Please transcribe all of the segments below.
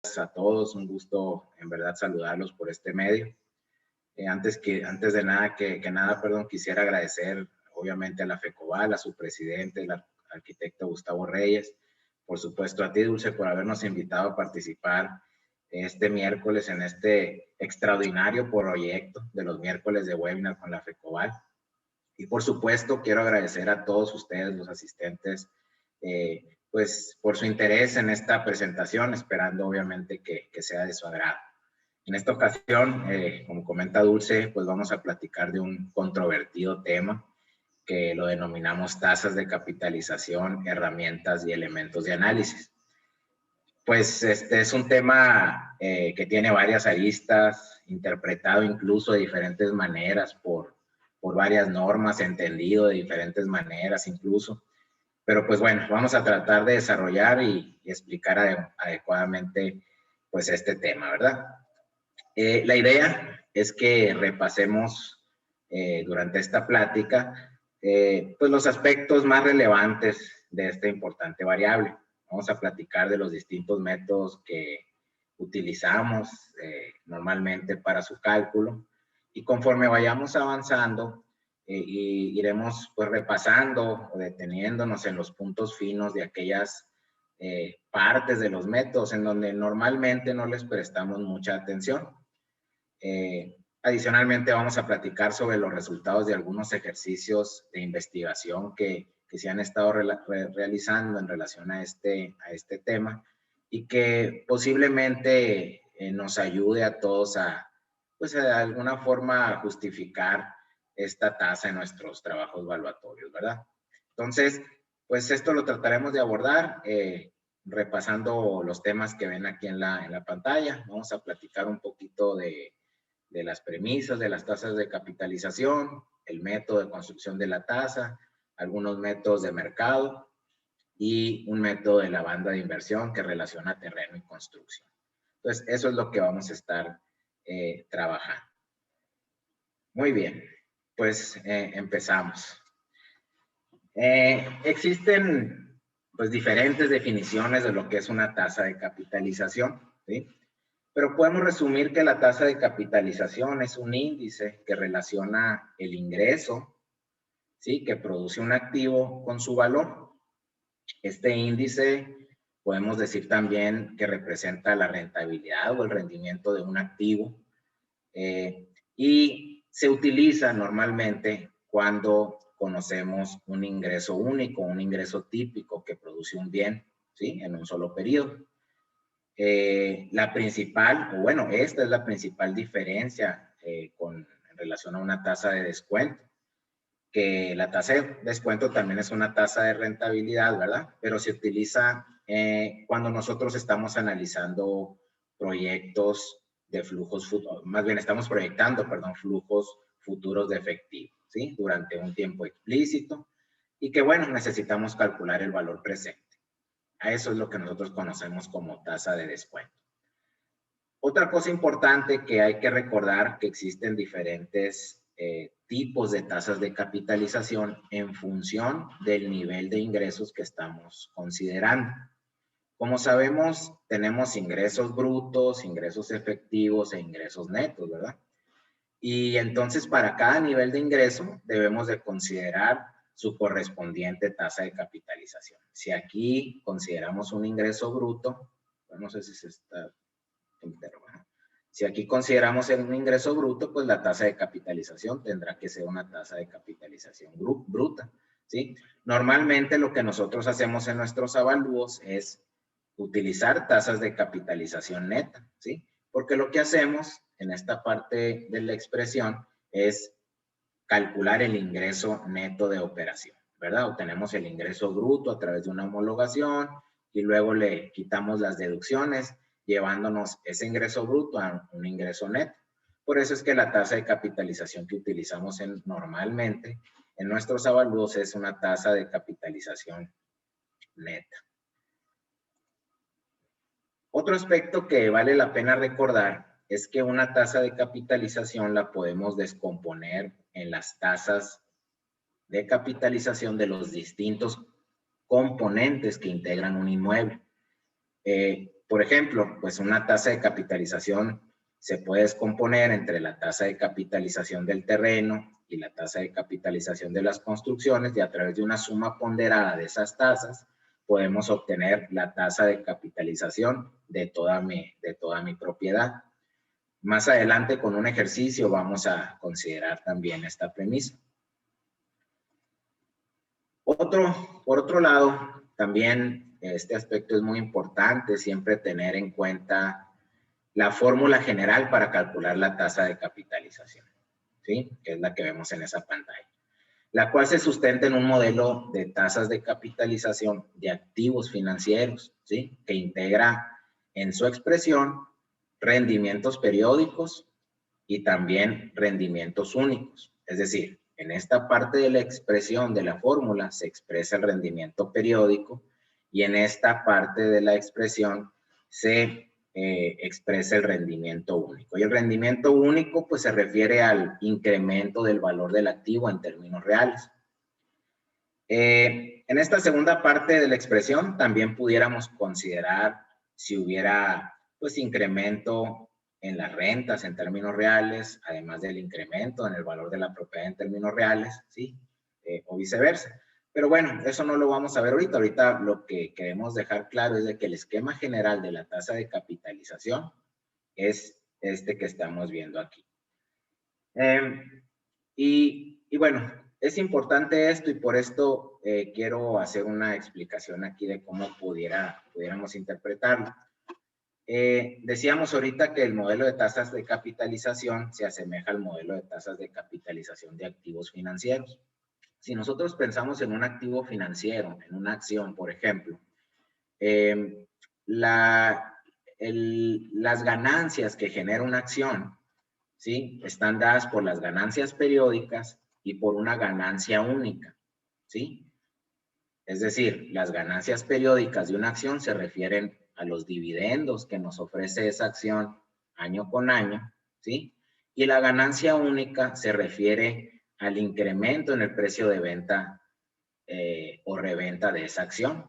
a todos, un gusto en verdad saludarlos por este medio. Antes de nada, quisiera agradecer obviamente a la FECOBAL, a su presidente, el arquitecto Gustavo Reyes, por supuesto a ti, Dulce, por habernos invitado a participar este miércoles en este extraordinario proyecto de los miércoles de webinar con la FECOBAL. Y por supuesto, quiero agradecer a todos ustedes, los asistentes, pues por su interés en esta presentación, esperando obviamente que sea de su agrado. En esta ocasión, como comenta Dulce, pues vamos a platicar de un controvertido tema que lo denominamos tasas de capitalización, herramientas y elementos de análisis. Pues este es un tema que tiene varias aristas, interpretado incluso de diferentes maneras por varias normas, entendido de diferentes maneras incluso. Pero pues bueno, vamos a tratar de desarrollar y explicar adecuadamente pues este tema, ¿verdad? La idea es que repasemos durante esta plática pues los aspectos más relevantes de esta importante variable. Vamos a platicar de los distintos métodos que utilizamos normalmente para su cálculo y conforme vayamos avanzando iremos pues repasando o deteniéndonos en los puntos finos de aquellas partes de los métodos en donde normalmente no les prestamos mucha atención. Adicionalmente vamos a platicar sobre los resultados de algunos ejercicios de investigación que se han estado realizando en relación a este tema y que posiblemente nos ayude a todos pues de alguna forma justificar esta tasa en nuestros trabajos evaluatorios, ¿verdad? Entonces, pues esto lo trataremos de abordar repasando los temas que ven aquí en la pantalla. Vamos a platicar un poquito de las premisas de las tasas de capitalización, el método de construcción de la tasa, algunos métodos de mercado y un método de la banda de inversión que relaciona terreno y construcción. Entonces, eso es lo que vamos a estar trabajando. Muy bien, pues empezamos. Existen pues diferentes definiciones de lo que es una tasa de capitalización, ¿sí? Pero podemos resumir que la tasa de capitalización es un índice que relaciona el ingreso, ¿sí?, que produce un activo con su valor. Este índice podemos decir también que representa la rentabilidad o el rendimiento de un activo y se utiliza normalmente cuando conocemos un ingreso único, un ingreso típico que produce un bien, ¿sí?, en un solo periodo. La principal, o bueno, esta es la principal diferencia en relación a una tasa de descuento, que la tasa de descuento también es una tasa de rentabilidad, ¿verdad? Pero se utiliza cuando nosotros estamos analizando proyectos de flujos, más bien estamos proyectando, perdón, flujos futuros de efectivo, ¿sí? Durante un tiempo explícito y que, bueno, necesitamos calcular el valor presente. A eso es lo que nosotros conocemos como tasa de descuento. Otra cosa importante que hay que recordar que existen diferentes tipos de tasas de capitalización en función del nivel de ingresos que estamos considerando. Como sabemos, tenemos ingresos brutos, ingresos efectivos e ingresos netos, ¿verdad? Y entonces para cada nivel de ingreso debemos de considerar su correspondiente tasa de capitalización. Si aquí consideramos un ingreso bruto, no sé si se está... Si aquí consideramos un ingreso bruto, pues la tasa de capitalización tendrá que ser una tasa de capitalización bruta, ¿sí? Normalmente lo que nosotros hacemos en nuestros avalúos es utilizar tasas de capitalización neta, ¿sí? Porque lo que hacemos en esta parte de la expresión es calcular el ingreso neto de operación, ¿verdad? Obtenemos el ingreso bruto a través de una homologación y luego le quitamos las deducciones, llevándonos ese ingreso bruto a un ingreso neto. Por eso es que la tasa de capitalización que utilizamos normalmente en nuestros avalúos es una tasa de capitalización neta. Otro aspecto que vale la pena recordar es que una tasa de capitalización la podemos descomponer en las tasas de capitalización de los distintos componentes que integran un inmueble. Por ejemplo, pues una tasa de capitalización se puede descomponer entre la tasa de capitalización del terreno y la tasa de capitalización de las construcciones, y a través de una suma ponderada de esas tasas podemos obtener la tasa de capitalización de toda mi propiedad. Más adelante, con un ejercicio, vamos a considerar también esta premisa. Por otro lado, también este aspecto es muy importante, siempre tener en cuenta la fórmula general para calcular la tasa de capitalización, ¿sí? Que es la que vemos en esa pantalla, la cual se sustenta en un modelo de tasas de capitalización de activos financieros, ¿sí? Que integra en su expresión rendimientos periódicos y también rendimientos únicos. Es decir, en esta parte de la expresión de la fórmula se expresa el rendimiento periódico y en esta parte de la expresión se expresa el rendimiento único. Y el rendimiento único pues se refiere al incremento del valor del activo en términos reales. En esta segunda parte de la expresión también pudiéramos considerar si hubiera pues incremento en las rentas en términos reales, además del incremento en el valor de la propiedad en términos reales, ¿sí? O viceversa. Pero bueno, eso no lo vamos a ver ahorita. Ahorita lo que queremos dejar claro es de que el esquema general de la tasa de capitalización es este que estamos viendo aquí. Y bueno, es importante esto y por esto quiero hacer una explicación aquí de cómo pudiéramos interpretarlo. Decíamos ahorita que el modelo de tasas de capitalización se asemeja al modelo de tasas de capitalización de activos financieros. Si nosotros pensamos en un activo financiero, en una acción, por ejemplo, las ganancias que genera una acción, ¿sí? Están dadas por las ganancias periódicas y por una ganancia única, ¿sí? Es decir, las ganancias periódicas de una acción se refieren a los dividendos que nos ofrece esa acción año con año, ¿sí? Y la ganancia única se refiere al incremento en el precio de venta o reventa de esa acción,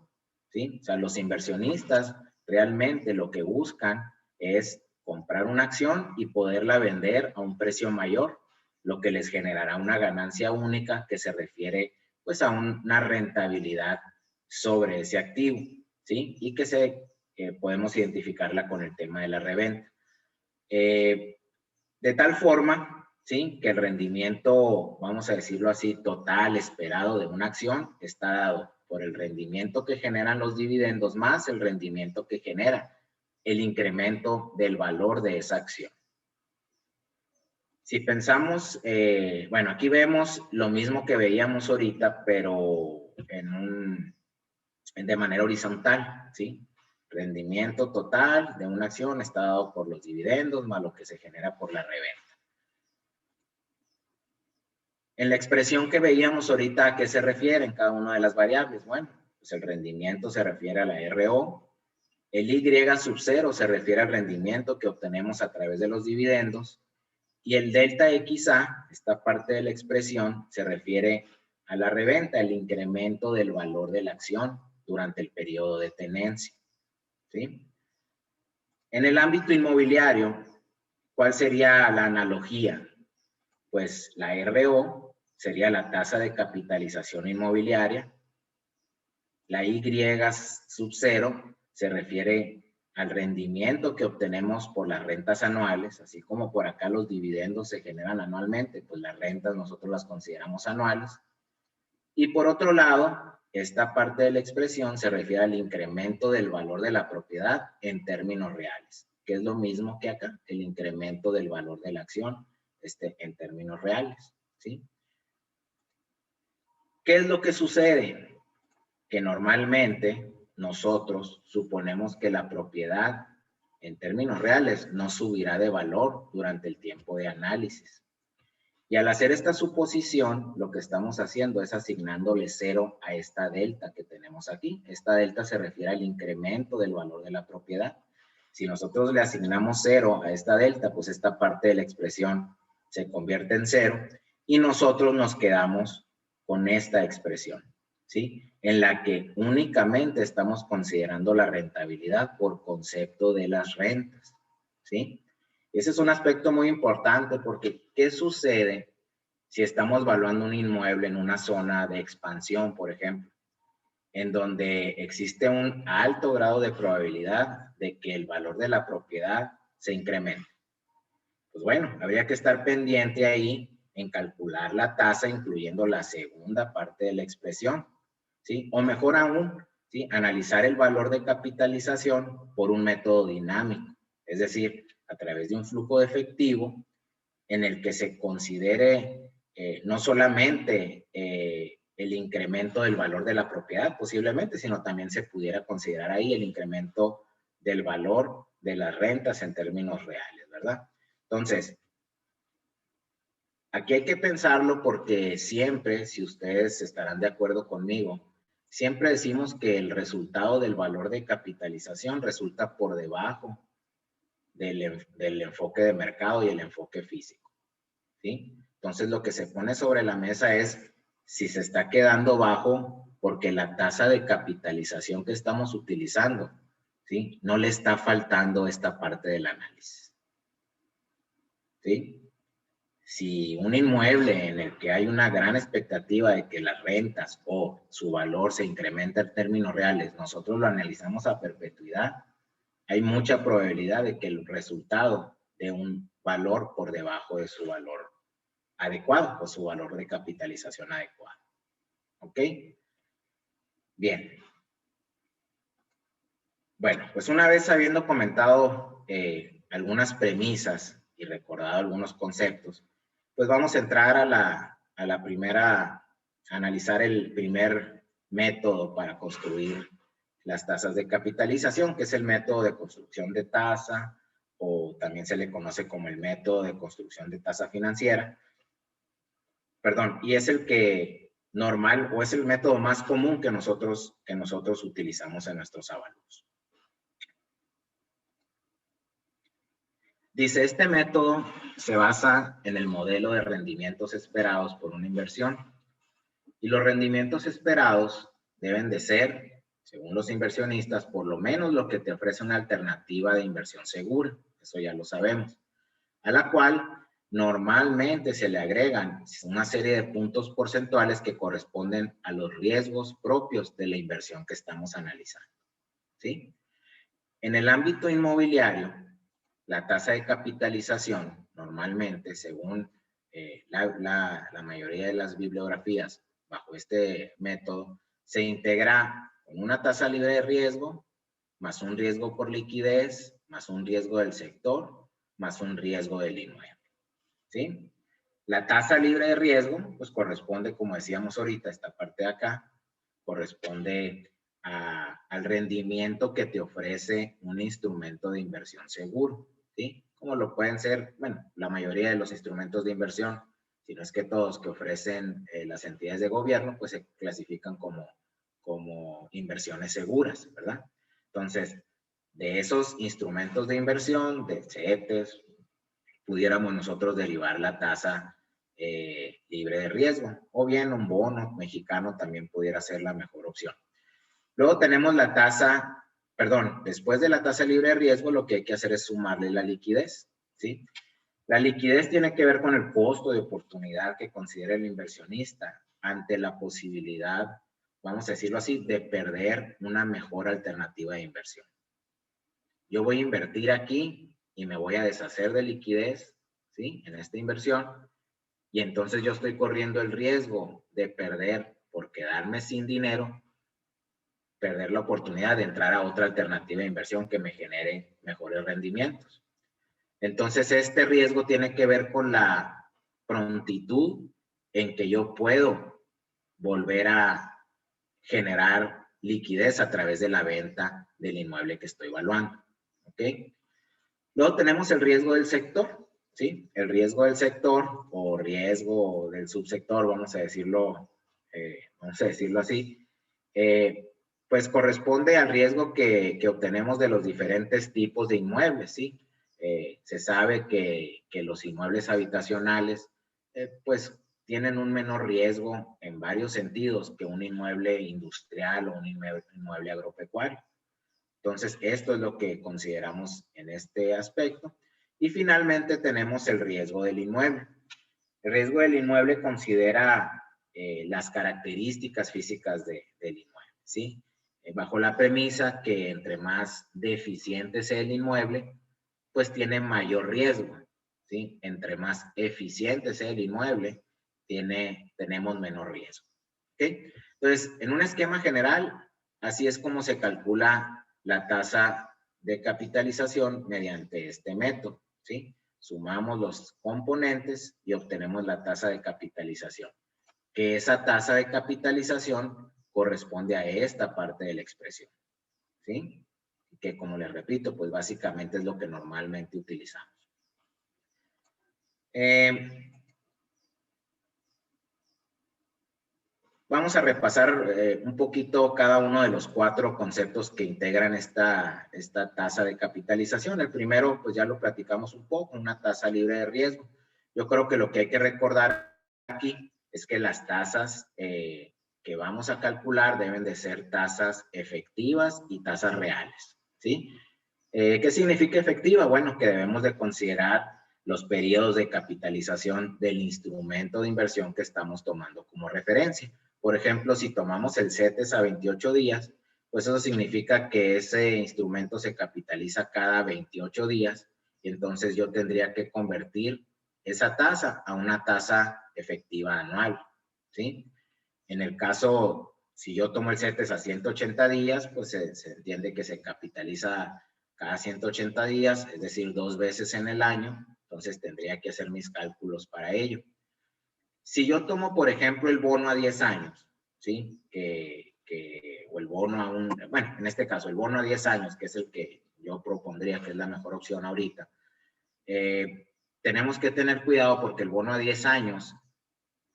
¿sí? O sea, los inversionistas realmente lo que buscan es comprar una acción y poderla vender a un precio mayor, lo que les generará una ganancia única que se refiere pues a una rentabilidad sobre ese activo, ¿sí? Y que podemos identificarla con el tema de la reventa. De tal forma, ¿sí? Que el rendimiento, vamos a decirlo así, total esperado de una acción está dado por el rendimiento que generan los dividendos más el rendimiento que genera el incremento del valor de esa acción. Si pensamos, bueno, aquí vemos lo mismo que veíamos ahorita, pero de manera horizontal, ¿sí? Rendimiento total de una acción está dado por los dividendos más lo que se genera por la reventa. En la expresión que veíamos ahorita, ¿a qué se refiere en cada una de las variables? Bueno, pues el rendimiento se refiere a la RO, el Y sub 0 se refiere al rendimiento que obtenemos a través de los dividendos, y el delta XA, esta parte de la expresión, se refiere a la reventa, el incremento del valor de la acción durante el periodo de tenencia, ¿sí? En el ámbito inmobiliario, ¿cuál sería la analogía? Pues la RO sería la tasa de capitalización inmobiliaria. La Y sub 0 se refiere al rendimiento que obtenemos por las rentas anuales, así como por acá los dividendos se generan anualmente, pues las rentas nosotros las consideramos anuales. Y por otro lado, esta parte de la expresión se refiere al incremento del valor de la propiedad en términos reales, que es lo mismo que acá, el incremento del valor de la acción en términos reales, ¿sí? ¿Qué es lo que sucede? Que normalmente nosotros suponemos que la propiedad en términos reales no subirá de valor durante el tiempo de análisis. Y al hacer esta suposición, lo que estamos haciendo es asignándole 0 a esta delta que tenemos aquí. Esta delta se refiere al incremento del valor de la propiedad. Si nosotros le asignamos 0 a esta delta, pues esta parte de la expresión se convierte en 0 y nosotros nos quedamos con esta expresión, ¿sí? En la que únicamente estamos considerando la rentabilidad por concepto de las rentas, ¿sí? Ese es un aspecto muy importante porque ¿qué sucede si estamos evaluando un inmueble en una zona de expansión, por ejemplo, en donde existe un alto grado de probabilidad de que el valor de la propiedad se incremente? Pues bueno, habría que estar pendiente ahí en calcular la tasa, incluyendo la segunda parte de la expresión, ¿sí? O mejor aún, ¿sí? Analizar el valor de capitalización por un método dinámico, es decir, a través de un flujo de efectivo en el que se considere no solamente el incremento del valor de la propiedad posiblemente, sino también se pudiera considerar ahí el incremento del valor de las rentas en términos reales, ¿verdad? Entonces, aquí hay que pensarlo porque siempre, si ustedes estarán de acuerdo conmigo, siempre decimos que el resultado del valor de capitalización resulta por debajo del enfoque de mercado y el enfoque físico, ¿sí? Entonces, lo que se pone sobre la mesa es si se está quedando bajo porque la tasa de capitalización que estamos utilizando, ¿sí? No le está faltando esta parte del análisis, ¿sí? Si un inmueble en el que hay una gran expectativa de que las rentas o su valor se incrementa en términos reales, nosotros lo analizamos a perpetuidad, hay mucha probabilidad de que el resultado de un valor por debajo de su valor adecuado o su valor de capitalización adecuado. ¿Ok? Bien. Bueno, pues una vez habiendo comentado algunas premisas y recordado algunos conceptos, pues vamos a entrar a la primera, a analizar el primer método para construir las tasas de capitalización, que es el método de construcción de tasa, o también se le conoce como el método de construcción de tasa financiera. Perdón, y es el que normal, o es el método más común que nosotros utilizamos en nuestros avalos. Dice, este método se basa en el modelo de rendimientos esperados por una inversión. Y los rendimientos esperados deben de ser, según los inversionistas, por lo menos lo que te ofrece una alternativa de inversión segura. Eso ya lo sabemos. A la cual normalmente se le agregan una serie de puntos porcentuales que corresponden a los riesgos propios de la inversión que estamos analizando, ¿sí? En el ámbito inmobiliario, la tasa de capitalización, normalmente, según la mayoría de las bibliografías bajo este método, se integra con una tasa libre de riesgo, más un riesgo por liquidez, más un riesgo del sector, más un riesgo del inmueble, ¿sí? La tasa libre de riesgo, pues corresponde, como decíamos ahorita, esta parte de acá, corresponde al rendimiento que te ofrece un instrumento de inversión seguro, ¿sí? Como lo pueden ser, bueno, la mayoría de los instrumentos de inversión, si no es que todos que ofrecen las entidades de gobierno, pues se clasifican como inversiones seguras, ¿verdad? Entonces, de esos instrumentos de inversión, de CETES, pudiéramos nosotros derivar la tasa libre de riesgo, o bien un bono mexicano también pudiera ser la mejor opción. Luego tenemos la tasa, perdón, después de la tasa libre de riesgo, lo que hay que hacer es sumarle la liquidez, ¿sí? La liquidez tiene que ver con el costo de oportunidad que considera el inversionista ante la posibilidad, vamos a decirlo así, de perder una mejor alternativa de inversión. Yo voy a invertir aquí y me voy a deshacer de liquidez, ¿sí? En esta inversión, y entonces yo estoy corriendo el riesgo de perder por quedarme sin dinero, perder la oportunidad de entrar a otra alternativa de inversión que me genere mejores rendimientos. Entonces, este riesgo tiene que ver con la prontitud en que yo puedo volver a generar liquidez a través de la venta del inmueble que estoy evaluando. ¿Ok? Luego tenemos el riesgo del sector, ¿sí? El riesgo del sector o riesgo del subsector, vamos a decirlo así, pues corresponde al riesgo que obtenemos de los diferentes tipos de inmuebles, ¿sí? Se sabe que los inmuebles habitacionales, pues tienen un menor riesgo en varios sentidos que un inmueble industrial o un inmueble agropecuario. Entonces, esto es lo que consideramos en este aspecto. Y finalmente tenemos el riesgo del inmueble. El riesgo del inmueble considera las características físicas del inmueble, ¿sí? Bajo la premisa que entre más deficiente sea el inmueble, pues tiene mayor riesgo, ¿sí? Entre más eficiente sea el inmueble, tenemos menor riesgo, ¿ok? Entonces, en un esquema general, así es como se calcula la tasa de capitalización mediante este método, ¿sí? Sumamos los componentes y obtenemos la tasa de capitalización, que esa tasa de capitalización corresponde a esta parte de la expresión, ¿sí? Que, como les repito, pues básicamente es lo que normalmente utilizamos. Vamos a repasar un poquito cada uno de los 4 conceptos que integran esta tasa de capitalización. El primero, pues ya lo platicamos un poco, una tasa libre de riesgo. Yo creo que lo que hay que recordar aquí es que las tasas que vamos a calcular deben de ser tasas efectivas y tasas reales, ¿sí? ¿Qué significa efectiva? Bueno, que debemos de considerar los periodos de capitalización del instrumento de inversión que estamos tomando como referencia. Por ejemplo, si tomamos el CETES a 28 días, pues eso significa que ese instrumento se capitaliza cada 28 días y entonces yo tendría que convertir esa tasa a una tasa efectiva anual, ¿sí? En el caso, si yo tomo el CETES a 180 días, pues se entiende que se capitaliza cada 180 días, es decir, 2 veces en el año, entonces tendría que hacer mis cálculos para ello. Si yo tomo, por ejemplo, el bono a 10 años, ¿sí? O el bono a bueno, en este caso, el bono a 10 años, que es el que yo propondría que es la mejor opción ahorita, tenemos que tener cuidado porque el bono a 10 años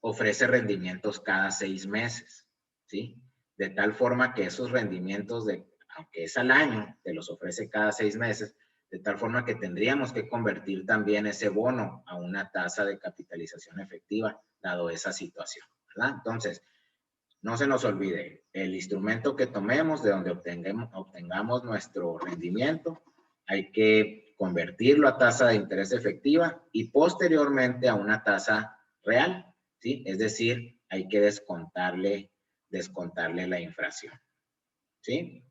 ofrece rendimientos cada 6 meses, ¿sí? De tal forma que esos rendimientos, aunque es al año, te los ofrece cada 6 meses, de tal forma que tendríamos que convertir también ese bono a una tasa de capitalización efectiva, dado esa situación, ¿verdad? Entonces, no se nos olvide, el instrumento que tomemos, de donde obtengamos nuestro rendimiento, hay que convertirlo a tasa de interés efectiva y posteriormente a una tasa real, ¿sí? Es decir, hay que descontarle la inflación, ¿sí?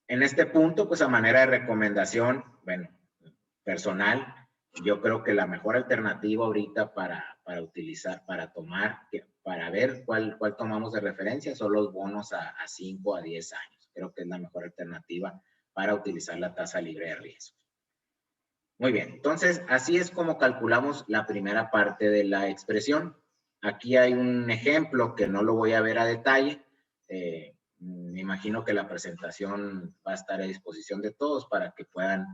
En este punto, pues a manera de recomendación, bueno, personal, yo creo que la mejor alternativa ahorita para utilizar, para ver cuál tomamos de referencia son los bonos a 5 a 10 años. Creo que es la mejor alternativa para utilizar la tasa libre de riesgo. Muy bien, entonces así es como calculamos la primera parte de la expresión. Aquí hay un ejemplo que no lo voy a ver a detalle. Me imagino que la presentación va a estar a disposición de todos para que puedan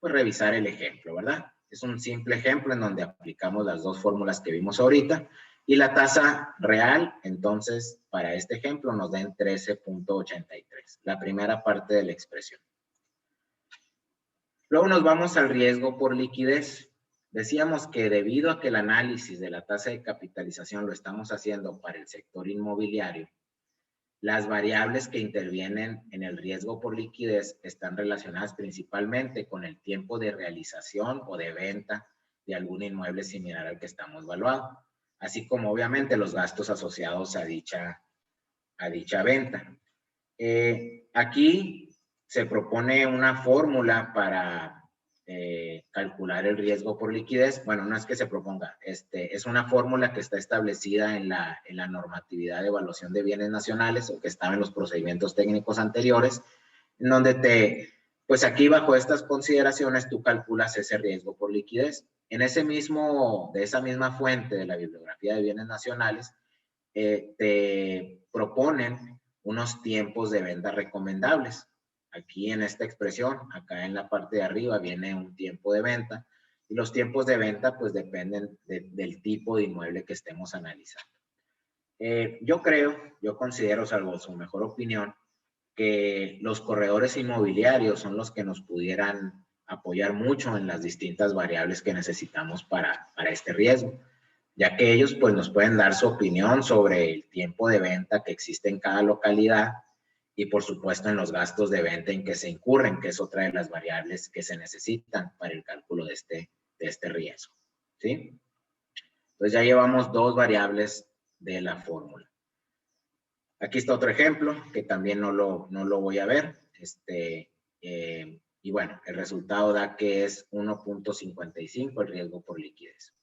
pues revisar el ejemplo, ¿verdad? Es un simple ejemplo en donde aplicamos las 2 fórmulas que vimos ahorita y la tasa real, entonces, para este ejemplo nos den 13.83, la primera parte de la expresión. Luego nos vamos al riesgo por liquidez. Decíamos que debido a que el análisis de la tasa de capitalización lo estamos haciendo para el sector inmobiliario, las variables que intervienen en el riesgo por liquidez están relacionadas principalmente con el tiempo de realización o de venta de algún inmueble similar al que estamos evaluando, así como obviamente los gastos asociados a dicha venta. Aquí se propone una fórmula para calcular el riesgo por liquidez. Bueno, no es que se proponga, es una fórmula que está establecida en la normatividad de evaluación de bienes nacionales o que estaba en los procedimientos técnicos anteriores, en donde pues aquí bajo estas consideraciones tú calculas ese riesgo por liquidez. De esa misma fuente de la bibliografía de bienes nacionales, te proponen unos tiempos de venta recomendables. Aquí en esta expresión, acá en la parte de arriba viene un tiempo de venta y los tiempos de venta pues dependen del tipo de inmueble que estemos analizando. Yo considero, salvo su mejor opinión, que los corredores inmobiliarios son los que nos pudieran apoyar mucho en las distintas variables que necesitamos para este riesgo, ya que ellos pues nos pueden dar su opinión sobre el tiempo de venta que existe en cada localidad y por supuesto en los gastos de venta en que se incurren, que es otra de las variables que se necesitan para el cálculo de este riesgo, ¿sí? Entonces ya llevamos dos variables de la fórmula. Aquí está otro ejemplo que también no lo voy a ver. Y bueno, el resultado da que es 1.55 el riesgo por liquidez.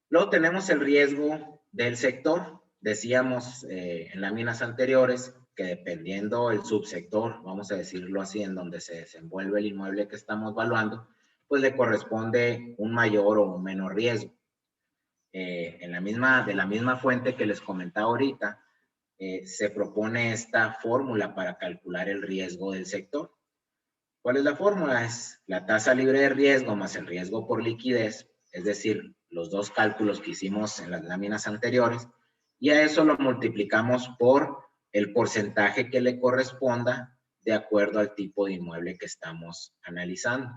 Luego tenemos el riesgo del sector. Decíamos en láminas anteriores que dependiendo el subsector, vamos a decirlo así, en donde se desenvuelve el inmueble que estamos valuando, pues le corresponde un mayor o un menor riesgo. De la misma fuente que les comentaba ahorita, se propone esta fórmula para calcular el riesgo del sector. ¿Cuál es la fórmula? Es la tasa libre de riesgo más el riesgo por liquidez, es decir, los dos cálculos que hicimos en las láminas anteriores, y a eso lo multiplicamos por el porcentaje que le corresponda de acuerdo al tipo de inmueble que estamos analizando.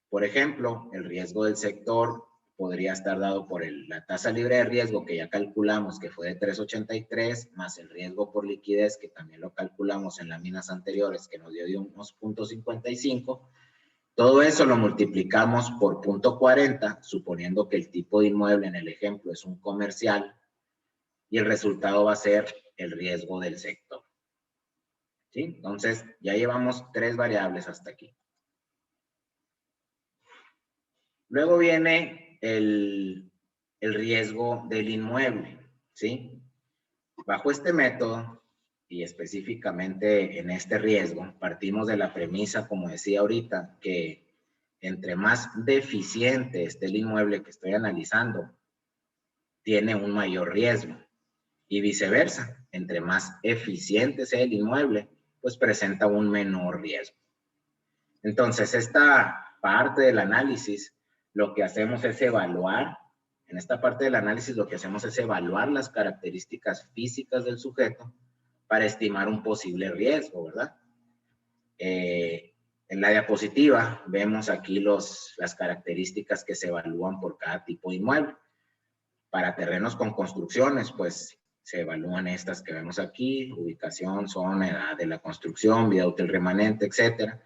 Por ejemplo, el riesgo del sector podría estar dado por la tasa libre de riesgo que ya calculamos que fue de 3.83 más el riesgo por liquidez que también lo calculamos en láminas anteriores que nos dio de unos 0.55. Todo eso lo multiplicamos por 0.40 suponiendo que el tipo de inmueble en el ejemplo es un comercial y el resultado va a ser el riesgo del sector. ¿Sí? Entonces ya llevamos tres variables hasta aquí. Luego viene el riesgo del inmueble, ¿sí? Bajo este método, y específicamente en este riesgo, partimos de la premisa, como decía ahorita, que entre más deficiente esté el inmueble que estoy analizando, tiene un mayor riesgo. Y viceversa, entre más eficiente sea el inmueble, pues presenta un menor riesgo. Entonces, esta parte del análisis, lo que hacemos es evaluar, en esta parte del análisis lo que hacemos es evaluar las características físicas del sujeto para estimar un posible riesgo, ¿verdad? En la diapositiva vemos aquí las características que se evalúan por cada tipo de inmueble. Para terrenos con construcciones, pues se evalúan estas que vemos aquí, ubicación, zona, edad de la construcción, vida útil remanente, etcétera.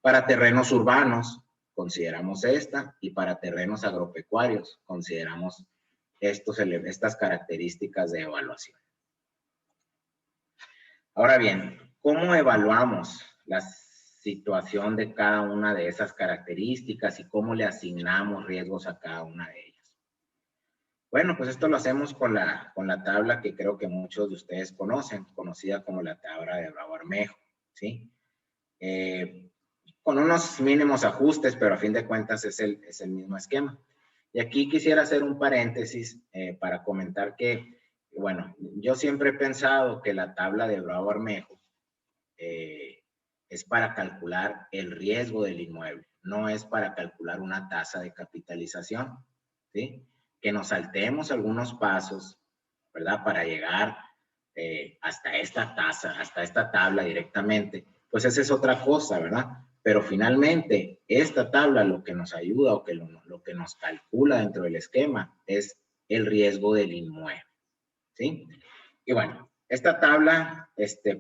Para terrenos urbanos, consideramos esta, y para terrenos agropecuarios, consideramos estas características de evaluación. Ahora bien, ¿cómo evaluamos la situación de cada una de esas características y cómo le asignamos riesgos a cada una de ellas? Bueno, pues esto lo hacemos con la tabla que creo que muchos de ustedes conocen, conocida como la tabla de Bravo-Armejo, ¿sí? Con unos mínimos ajustes, pero a fin de cuentas es el mismo esquema. Y aquí quisiera hacer un paréntesis para comentar que, bueno, yo siempre he pensado que la tabla de Bravo-Armejo es para calcular el riesgo del inmueble, no es para calcular una tasa de capitalización, ¿sí? Que nos saltemos algunos pasos, ¿verdad? Para llegar hasta esta tasa, hasta esta tabla directamente, pues esa es otra cosa, ¿verdad? Pero finalmente, esta tabla lo que nos ayuda o que lo que nos calcula dentro del esquema es el riesgo del inmueble, ¿sí? Y bueno, esta tabla,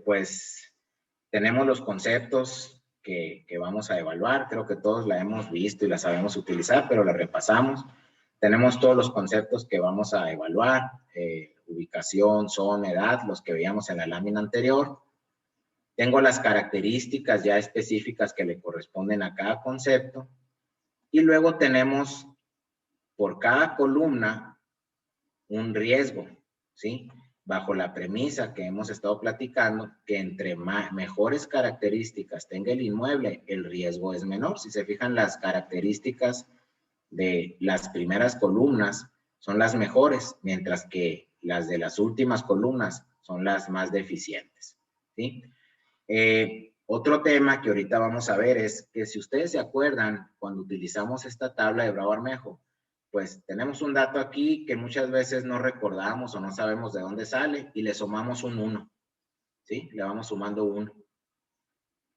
pues, tenemos los conceptos que vamos a evaluar. Creo que todos la hemos visto y la sabemos utilizar, pero la repasamos. Tenemos todos los conceptos que vamos a evaluar, ubicación, zona, edad, los que veíamos en la lámina anterior. Tengo las características ya específicas que le corresponden a cada concepto. Y luego tenemos por cada columna un riesgo, ¿sí? Bajo la premisa que hemos estado platicando, que entre mejores características tenga el inmueble, el riesgo es menor. Si se fijan, las características de las primeras columnas son las mejores, mientras que las de las últimas columnas son las más deficientes, ¿sí? Otro tema que ahorita vamos a ver es que si ustedes se acuerdan, cuando utilizamos esta tabla de Bravo-Armejo, pues tenemos un dato aquí que muchas veces no recordamos o no sabemos de dónde sale y le sumamos un 1, ¿sí? Le vamos sumando 1.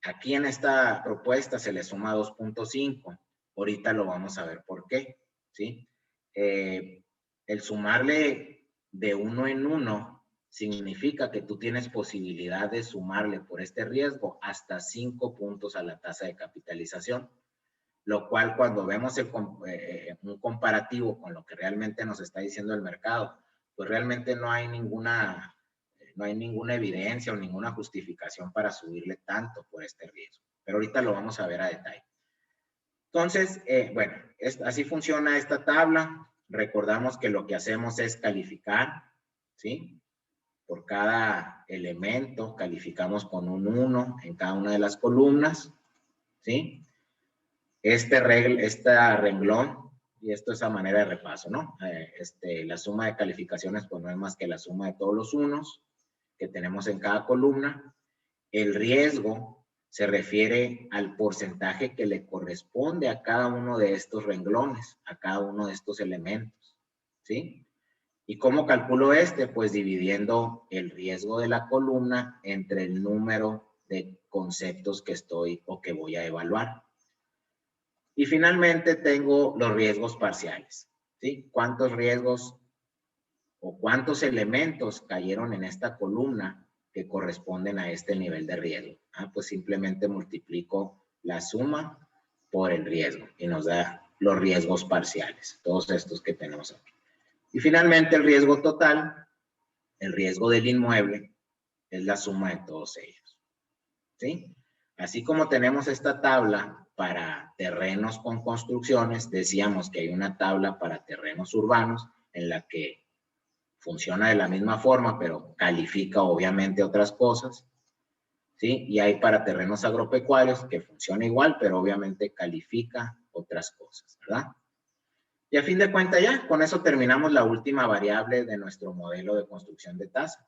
aquí en esta propuesta se le suma 2.5. Ahorita lo vamos a ver por qué, ¿sí? El sumarle de 1 en 1 significa que tú tienes posibilidad de sumarle por este riesgo hasta 5 puntos a la tasa de capitalización, lo cual cuando vemos un comparativo con lo que realmente nos está diciendo el mercado, pues realmente no hay ninguna evidencia o ninguna justificación para subirle tanto por este riesgo. Pero ahorita lo vamos a ver a detalle. Entonces, bueno, así funciona esta tabla. Recordamos que lo que hacemos es calificar, ¿sí? Por cada elemento calificamos con un 1 en cada una de las columnas, ¿sí? Este renglón, y esto es a manera de repaso, ¿no? La suma de calificaciones pues no es más que la suma de todos los unos que tenemos en cada columna. El riesgo se refiere al porcentaje que le corresponde a cada uno de estos renglones, a cada uno de estos elementos, ¿sí? ¿Y cómo calculo este? Pues dividiendo el riesgo de la columna entre el número de conceptos que estoy o que voy a evaluar. Y finalmente tengo los riesgos parciales, ¿sí? ¿Cuántos riesgos o cuántos elementos cayeron en esta columna que corresponden a este nivel de riesgo? Pues simplemente multiplico la suma por el riesgo y nos da los riesgos parciales, todos estos que tenemos aquí. Y finalmente el riesgo total, el riesgo del inmueble, es la suma de todos ellos, ¿sí? Así como tenemos esta tabla para terrenos con construcciones, decíamos que hay una tabla para terrenos urbanos en la que funciona de la misma forma, pero califica obviamente otras cosas, ¿sí? Y hay para terrenos agropecuarios que funciona igual, pero obviamente califica otras cosas, ¿verdad? Y a fin de cuentas ya, con eso terminamos la última variable de nuestro modelo de construcción de tasa.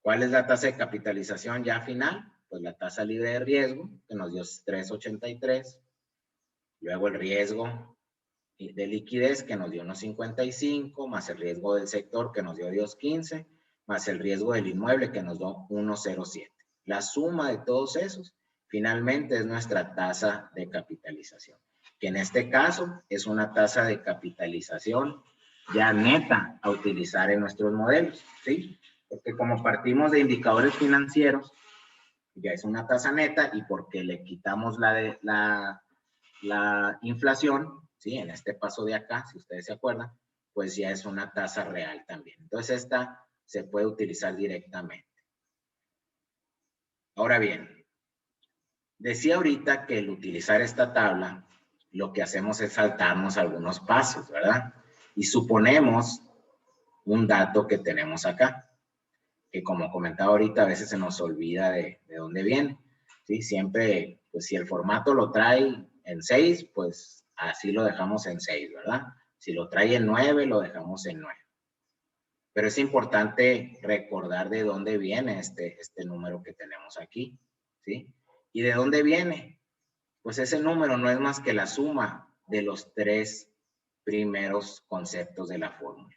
¿Cuál es la tasa de capitalización ya final? Pues la tasa libre de riesgo, que nos dio 3.83. Luego el riesgo de liquidez, que nos dio 1.55, más el riesgo del sector, que nos dio 2.15, más el riesgo del inmueble, que nos dio 1.07. La suma de todos esos, finalmente, es nuestra tasa de capitalización, que en este caso es una tasa de capitalización ya neta a utilizar en nuestros modelos, ¿sí? Porque como partimos de indicadores financieros, ya es una tasa neta, y porque le quitamos la inflación, ¿sí? En este paso de acá, si ustedes se acuerdan, pues ya es una tasa real también. Entonces esta se puede utilizar directamente. Ahora bien, decía ahorita que el utilizar esta tabla, lo que hacemos es saltarnos algunos pasos, ¿verdad? Y suponemos un dato que tenemos acá, que como comentaba ahorita, a veces se nos olvida de dónde viene, ¿sí? Siempre, pues si el formato lo trae en 6, pues así lo dejamos en 6, ¿verdad? Si lo trae en 9, lo dejamos en 9. Pero es importante recordar de dónde viene este número que tenemos aquí, ¿sí? ¿Y de dónde viene? Pues ese número no es más que la suma de los 3 primeros conceptos de la fórmula.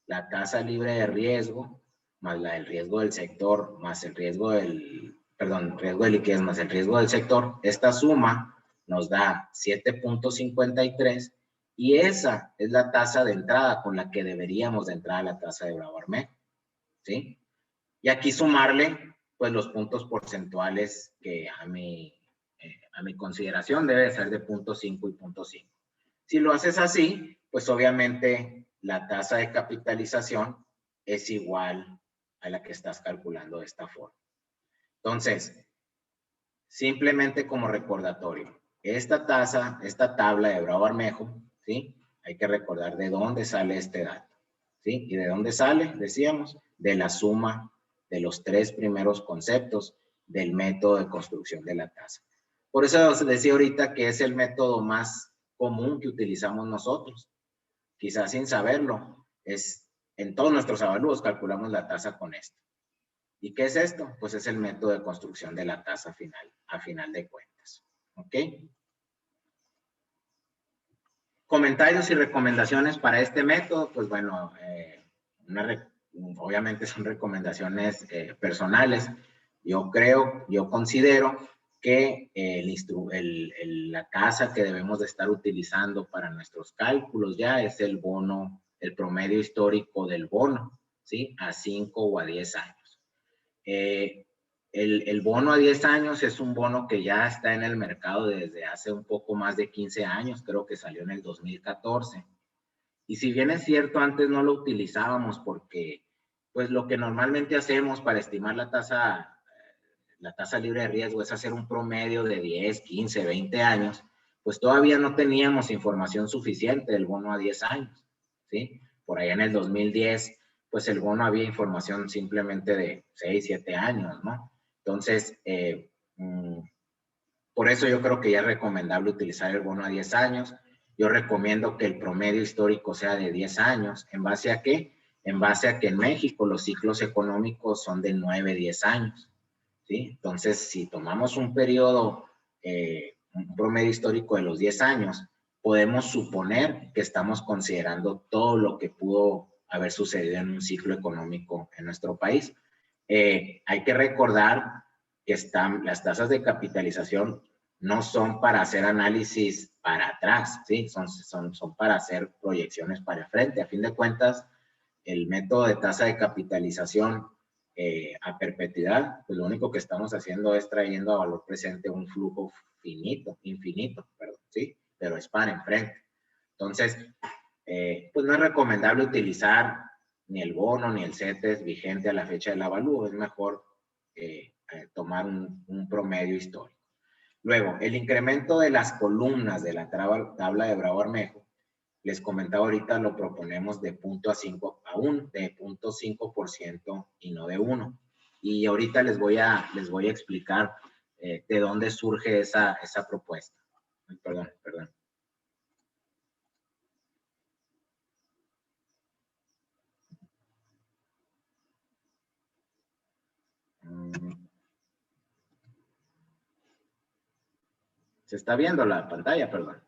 La tasa libre de riesgo, más la del riesgo del sector, más el riesgo riesgo de liquidez, más el riesgo del sector. Esta suma nos da 7.53, y esa es la tasa de entrada con la que deberíamos de entrar a la tasa de Bravo-Armé, ¿sí? Y aquí sumarle, pues, los puntos porcentuales que a mi consideración debe ser de 0.5 y 0.5. Si lo haces así, pues obviamente la tasa de capitalización es igual a la que estás calculando de esta forma. Entonces, simplemente como recordatorio, esta tabla de Bravo-Armejo, ¿sí? Hay que recordar de dónde sale este dato, ¿sí? ¿Y de dónde sale? Decíamos, de la suma de los 3 primeros conceptos del método de construcción de la tasa. Por eso os decía ahorita que es el método más común que utilizamos nosotros. Quizás sin saberlo, en todos nuestros avalúos calculamos la tasa con esto. ¿Y qué es esto? Pues es el método de construcción de la tasa final, a final de cuentas. ¿Ok? Comentarios y recomendaciones para este método, pues bueno, obviamente son recomendaciones personales. Yo considero que la tasa que debemos de estar utilizando para nuestros cálculos ya es el bono, el promedio histórico del bono, ¿sí? A 5 o a 10 años. El bono a 10 años es un bono que ya está en el mercado desde hace un poco más de 15 años, creo que salió en el 2014. Y si bien es cierto, antes no lo utilizábamos porque pues lo que normalmente hacemos para estimar la tasa libre de riesgo es hacer un promedio de 10, 15, 20 años, pues todavía no teníamos información suficiente del bono a 10 años, ¿sí? Por allá en el 2010, pues el bono había información simplemente de 6, 7 años, ¿no? Entonces, por eso yo creo que ya es recomendable utilizar el bono a 10 años. Yo recomiendo que el promedio histórico sea de 10 años. ¿En base a qué? En base a que en México los ciclos económicos son de 9, 10 años. ¿Sí? Entonces, si tomamos un periodo, un promedio histórico de los 10 años, podemos suponer que estamos considerando todo lo que pudo haber sucedido en un ciclo económico en nuestro país. Hay que recordar que las tasas de capitalización no son para hacer análisis para atrás, ¿sí? Son para hacer proyecciones para frente. A fin de cuentas, el método de tasa de capitalización a perpetuidad, pues lo único que estamos haciendo es trayendo a valor presente un flujo infinito, perdón, ¿sí? Pero es para enfrente. Entonces, pues no es recomendable utilizar ni el bono ni el CETES vigente a la fecha del avalúo, es mejor tomar un promedio histórico. Luego, el incremento de las columnas de la tabla de Bravo-Armejo, les comentaba ahorita, lo proponemos de 0.5 a 1, de 0.5% y no de 1. Y ahorita les voy a explicar de dónde surge esa propuesta. Perdón. ¿Se está viendo la pantalla? Perdón.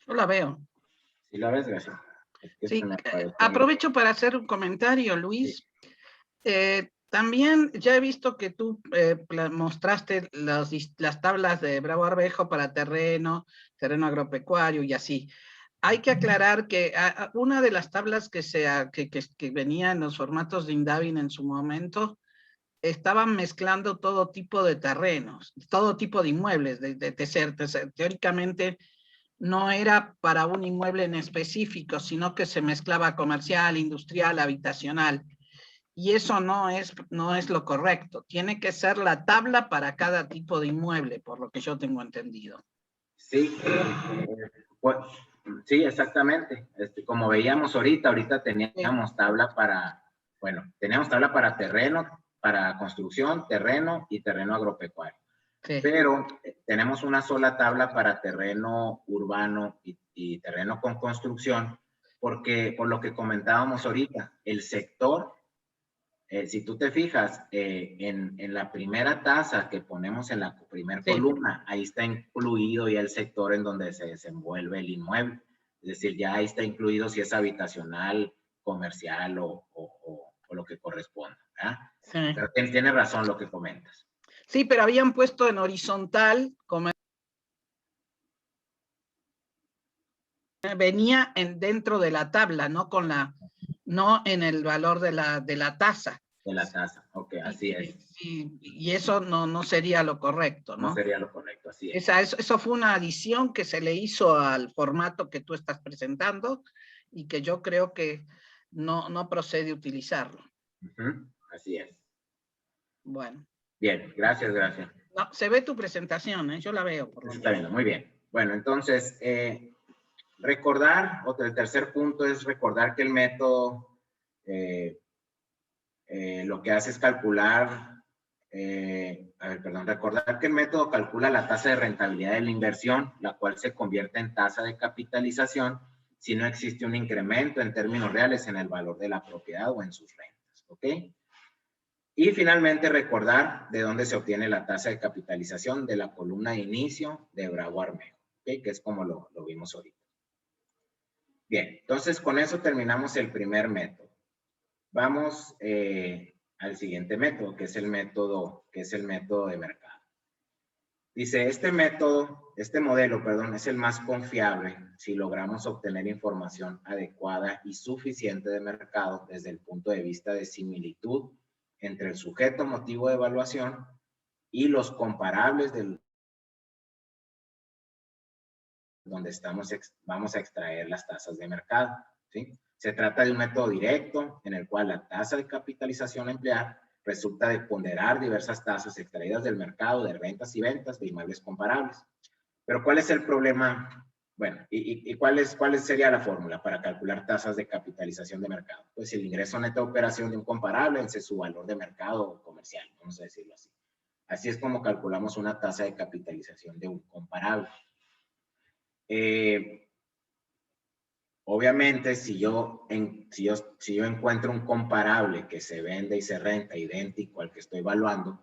Yo la veo. ¿Sí la ves? Gracias. Sí, aprovecho para hacer un comentario, Luis. Sí. También ya he visto que tú mostraste las tablas de Bravo-Armejo para terreno agropecuario y así. Hay que aclarar que una de las tablas que venía en los formatos de Indavin en su momento, estaban mezclando todo tipo de terrenos, todo tipo de inmuebles, teóricamente no era para un inmueble en específico, sino que se mezclaba comercial, industrial, habitacional. Y eso no es lo correcto. Tiene que ser la tabla para cada tipo de inmueble, por lo que yo tengo entendido. Sí, pues, sí, exactamente. Como veíamos ahorita teníamos tabla para, teníamos tabla para terreno, para construcción, terreno y terreno agropecuario. Sí. Pero tenemos una sola tabla para terreno urbano y terreno con construcción, porque por lo que comentábamos ahorita, el sector, si tú te fijas, en la primera tasa que ponemos en la primera columna, ahí está incluido ya el sector en donde se desenvuelve el inmueble. Es decir, ya ahí está incluido si es habitacional, comercial o lo que corresponda. Sí. Pero tiene razón lo que comentas. Sí, pero habían puesto en horizontal, venía dentro de la tabla, no en el valor de la tasa. De la tasa, ok, así es. Y eso no sería lo correcto, ¿no? No sería lo correcto, así es. Eso fue una adición que se le hizo al formato que tú estás presentando y que yo creo que no procede utilizarlo. Así es. Bueno. Bien, gracias. No, se ve tu presentación, ¿eh? Yo la veo. Se está viendo, muy bien. Bueno, entonces, recordar, el tercer punto es recordar que el método lo que hace es calcular, recordar que el método calcula la tasa de rentabilidad de la inversión, la cual se convierte en tasa de capitalización si no existe un incremento en términos reales en el valor de la propiedad o en sus rentas, ¿ok? Y finalmente recordar de dónde se obtiene la tasa de capitalización de la columna de inicio de Bravo-Armejo, ¿okay? Que es como lo vimos ahorita. Bien, entonces con eso terminamos el primer método. Vamos al siguiente método, que es el método de mercado. Dice, este modelo, perdón, es el más confiable si logramos obtener información adecuada y suficiente de mercado desde el punto de vista de similitud entre el sujeto motivo de evaluación y los comparables donde vamos a extraer las tasas de mercado, ¿sí? Se trata de un método directo en el cual la tasa de capitalización a emplear resulta de ponderar diversas tasas extraídas del mercado de rentas y ventas de inmuebles comparables. Pero ¿cuál es el problema? Bueno, ¿y cuál sería la fórmula para calcular tasas de capitalización de mercado? Pues el ingreso neto de operación de un comparable es su valor de mercado comercial, vamos a decirlo así. Así es como calculamos una tasa de capitalización de un comparable. Obviamente, si yo encuentro un comparable que se vende y se renta idéntico al que estoy evaluando,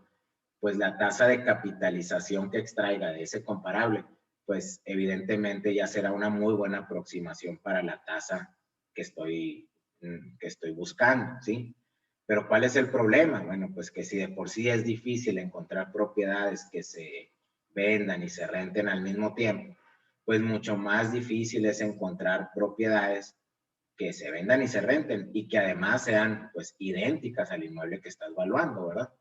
pues la tasa de capitalización que extraiga de ese comparable, pues evidentemente ya será una muy buena aproximación para la tasa que estoy buscando, ¿sí? Pero ¿cuál es el problema? Bueno, pues que si de por sí es difícil encontrar propiedades que se vendan y se renten al mismo tiempo, pues mucho más difícil es encontrar propiedades que se vendan y se renten y que además sean pues idénticas al inmueble que estás valuando, ¿verdad?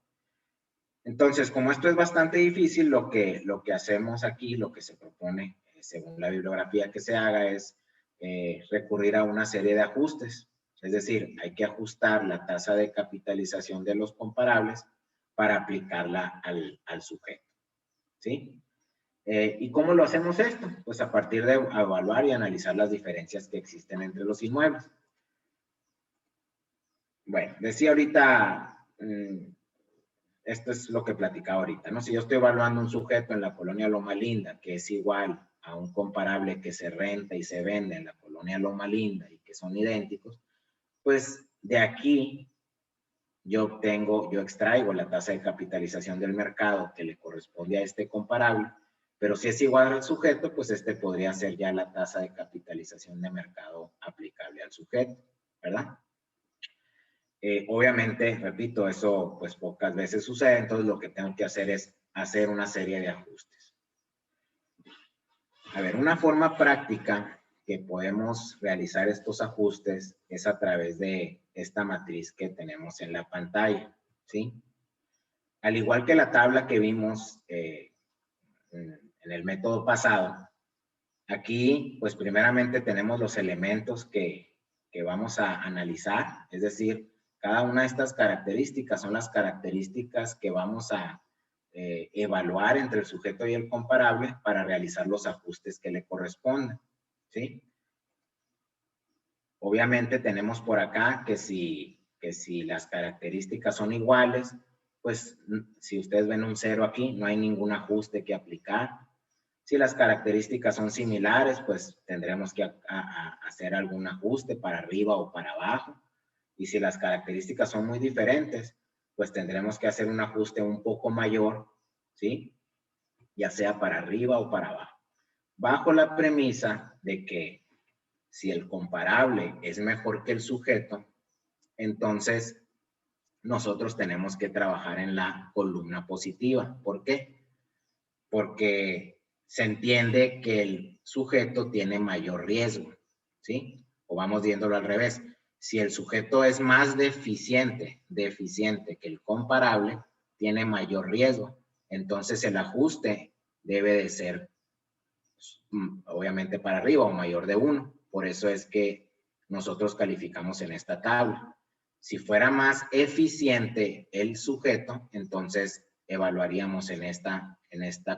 Entonces, como esto es bastante difícil, lo que hacemos aquí, lo que se propone según la bibliografía que se haga es recurrir a una serie de ajustes. Es decir, hay que ajustar la tasa de capitalización de los comparables para aplicarla al sujeto, ¿sí? ¿Y cómo lo hacemos esto? Pues a partir de evaluar y analizar las diferencias que existen entre los inmuebles. Bueno, decía ahorita, esto es lo que platicaba ahorita, ¿no? Si yo estoy evaluando un sujeto en la colonia Loma Linda, que es igual a un comparable que se renta y se vende en la colonia Loma Linda y que son idénticos, pues de aquí yo extraigo la tasa de capitalización del mercado que le corresponde a este comparable, pero si es igual al sujeto, pues este podría ser ya la tasa de capitalización de mercado aplicable al sujeto, ¿verdad? Obviamente, repito, eso pues pocas veces sucede, entonces lo que tengo que hacer es hacer una serie de ajustes. A ver, una forma práctica que podemos realizar estos ajustes es a través de esta matriz que tenemos en la pantalla, ¿sí? Al igual que la tabla que vimos en el método pasado, aquí pues primeramente tenemos los elementos que vamos a analizar, es decir, cada una de estas características son las características que vamos a evaluar entre el sujeto y el comparable para realizar los ajustes que le corresponden, ¿sí? Obviamente tenemos por acá que si las características son iguales, pues si ustedes ven un 0 aquí, no hay ningún ajuste que aplicar. Si las características son similares, pues tendremos que hacer algún ajuste para arriba o para abajo. Y si las características son muy diferentes, pues tendremos que hacer un ajuste un poco mayor, ¿sí? Ya sea para arriba o para abajo. Bajo la premisa de que si el comparable es mejor que el sujeto, entonces nosotros tenemos que trabajar en la columna positiva. ¿Por qué? Porque se entiende que el sujeto tiene mayor riesgo, ¿sí? O vamos viéndolo al revés. Si el sujeto es más deficiente que el comparable, tiene mayor riesgo. Entonces el ajuste debe de ser obviamente para arriba o mayor de 1. Por eso es que nosotros calificamos en esta tabla. Si fuera más eficiente el sujeto, entonces evaluaríamos en esta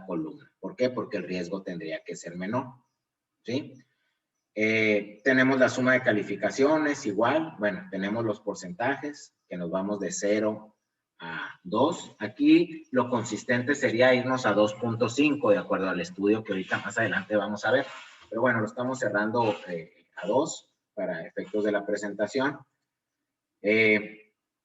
columna. ¿Por qué? Porque el riesgo tendría que ser menor, ¿sí? Tenemos la suma de calificaciones igual. Bueno, tenemos los porcentajes que nos vamos de 0 a 2. Aquí lo consistente sería irnos a 2.5 de acuerdo al estudio que ahorita más adelante vamos a ver. Pero bueno, lo estamos cerrando a 2 para efectos de la presentación.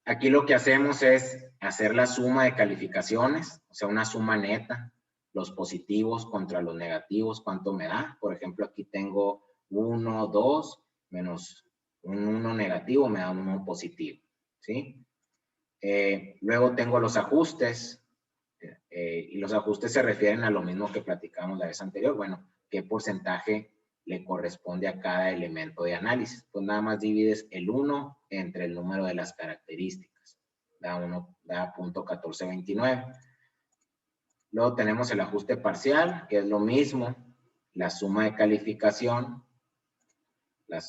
Aquí lo que hacemos es hacer la suma de calificaciones, o sea, una suma neta, los positivos contra los negativos, ¿cuánto me da? Por ejemplo, aquí tengo 1, 2, menos un 1 negativo me da un 1 positivo, ¿sí? Luego tengo los ajustes, y los ajustes se refieren a lo mismo que platicamos la vez anterior. Bueno, ¿qué porcentaje le corresponde a cada elemento de análisis? Pues nada más divides el 1 entre el número de las características. Da 0.1429. Luego tenemos el ajuste parcial, que es lo mismo, la suma de calificación, la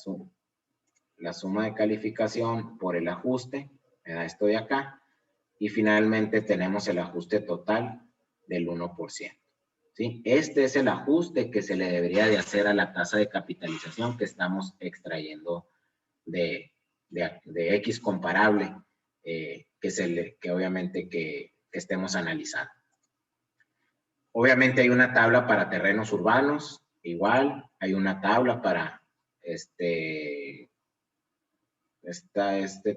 suma de calificación por el ajuste, me da esto de acá, y finalmente tenemos el ajuste total del 1%. ¿Sí? Este es el ajuste que se le debería de hacer a la tasa de capitalización que estamos extrayendo de X comparable, que obviamente que estemos analizando. Obviamente hay una tabla para terrenos urbanos, igual, hay una tabla para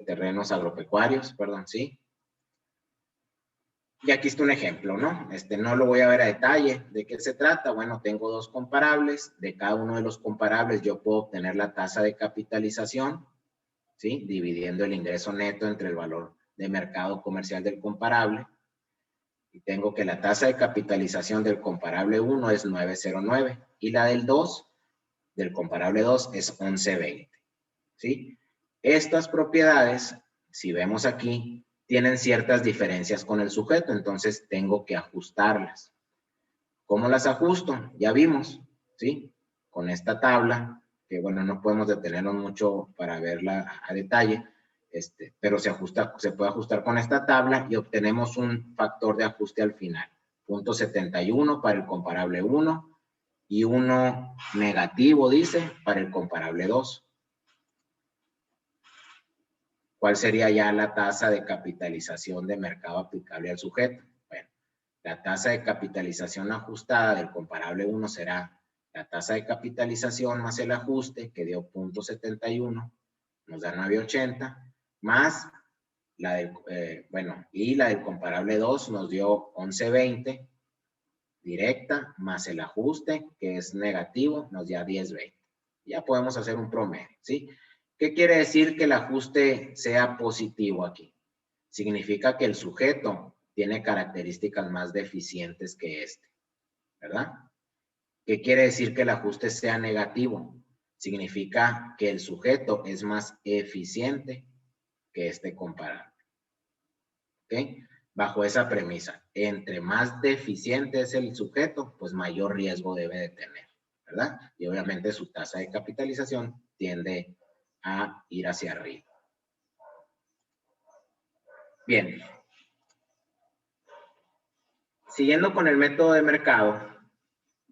terrenos agropecuarios, perdón, ¿sí? Y aquí está un ejemplo, ¿no? No lo voy a ver a detalle. ¿De qué se trata? Bueno, tengo dos comparables. De cada uno de los comparables yo puedo obtener la tasa de capitalización, ¿sí? Dividiendo el ingreso neto entre el valor de mercado comercial del comparable. Y tengo que la tasa de capitalización del comparable 1 es 909 y la del 2, del comparable 2, es 1120, ¿sí? Estas propiedades, si vemos aquí, tienen ciertas diferencias con el sujeto, entonces tengo que ajustarlas. ¿Cómo las ajusto? Ya vimos, ¿sí? Con esta tabla, que bueno, no podemos detenernos mucho para verla a detalle, pero se puede ajustar con esta tabla y obtenemos un factor de ajuste al final. 0.71 para el comparable 1 y 1 negativo, dice, para el comparable 2. ¿Cuál sería ya la tasa de capitalización de mercado aplicable al sujeto? Bueno, la tasa de capitalización ajustada del comparable 1 será la tasa de capitalización más el ajuste, que dio 0.71, nos da 980, más la del, y la del comparable 2 nos dio 1120, directa, más el ajuste, que es negativo, nos da 1020. Ya podemos hacer un promedio, ¿sí? ¿Qué quiere decir que el ajuste sea positivo aquí? Significa que el sujeto tiene características más deficientes que este, ¿verdad? ¿Qué quiere decir que el ajuste sea negativo? Significa que el sujeto es más eficiente que este comparable. ¿Ok? Bajo esa premisa, entre más deficiente es el sujeto, pues mayor riesgo debe de tener, ¿verdad? Y obviamente su tasa de capitalización tiende a ir hacia arriba. Bien. Siguiendo con el método de mercado,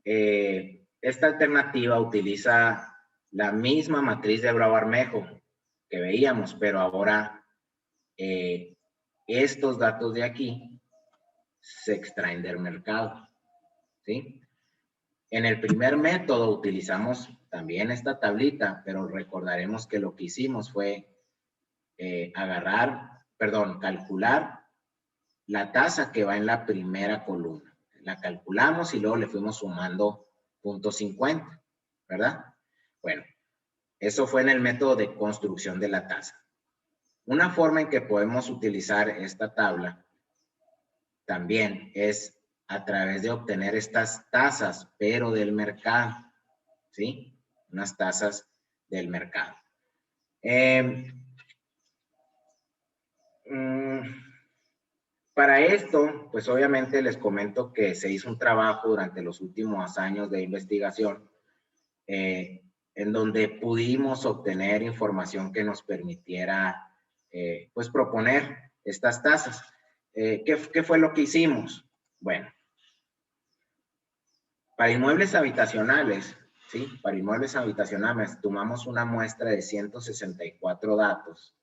esta alternativa utiliza la misma matriz de Bravo-Armejo que veíamos, pero ahora estos datos de aquí se extraen del mercado, ¿sí? En el primer método utilizamos también esta tablita, pero recordaremos que lo que hicimos fue calcular la tasa que va en la primera columna. La calculamos y luego le fuimos sumando 0.50, ¿verdad? Bueno, eso fue en el método de construcción de la tasa. Una forma en que podemos utilizar esta tabla también es a través de obtener estas tasas, pero del mercado, ¿sí? Unas tasas del mercado. Para esto, pues obviamente les comento que se hizo un trabajo durante los últimos años de investigación en donde pudimos obtener información que nos permitiera pues proponer estas tasas. ¿Qué fue lo que hicimos? Bueno, para inmuebles habitacionales, ¿sí? Para inmuebles habitacionales tomamos una muestra de 164 datos,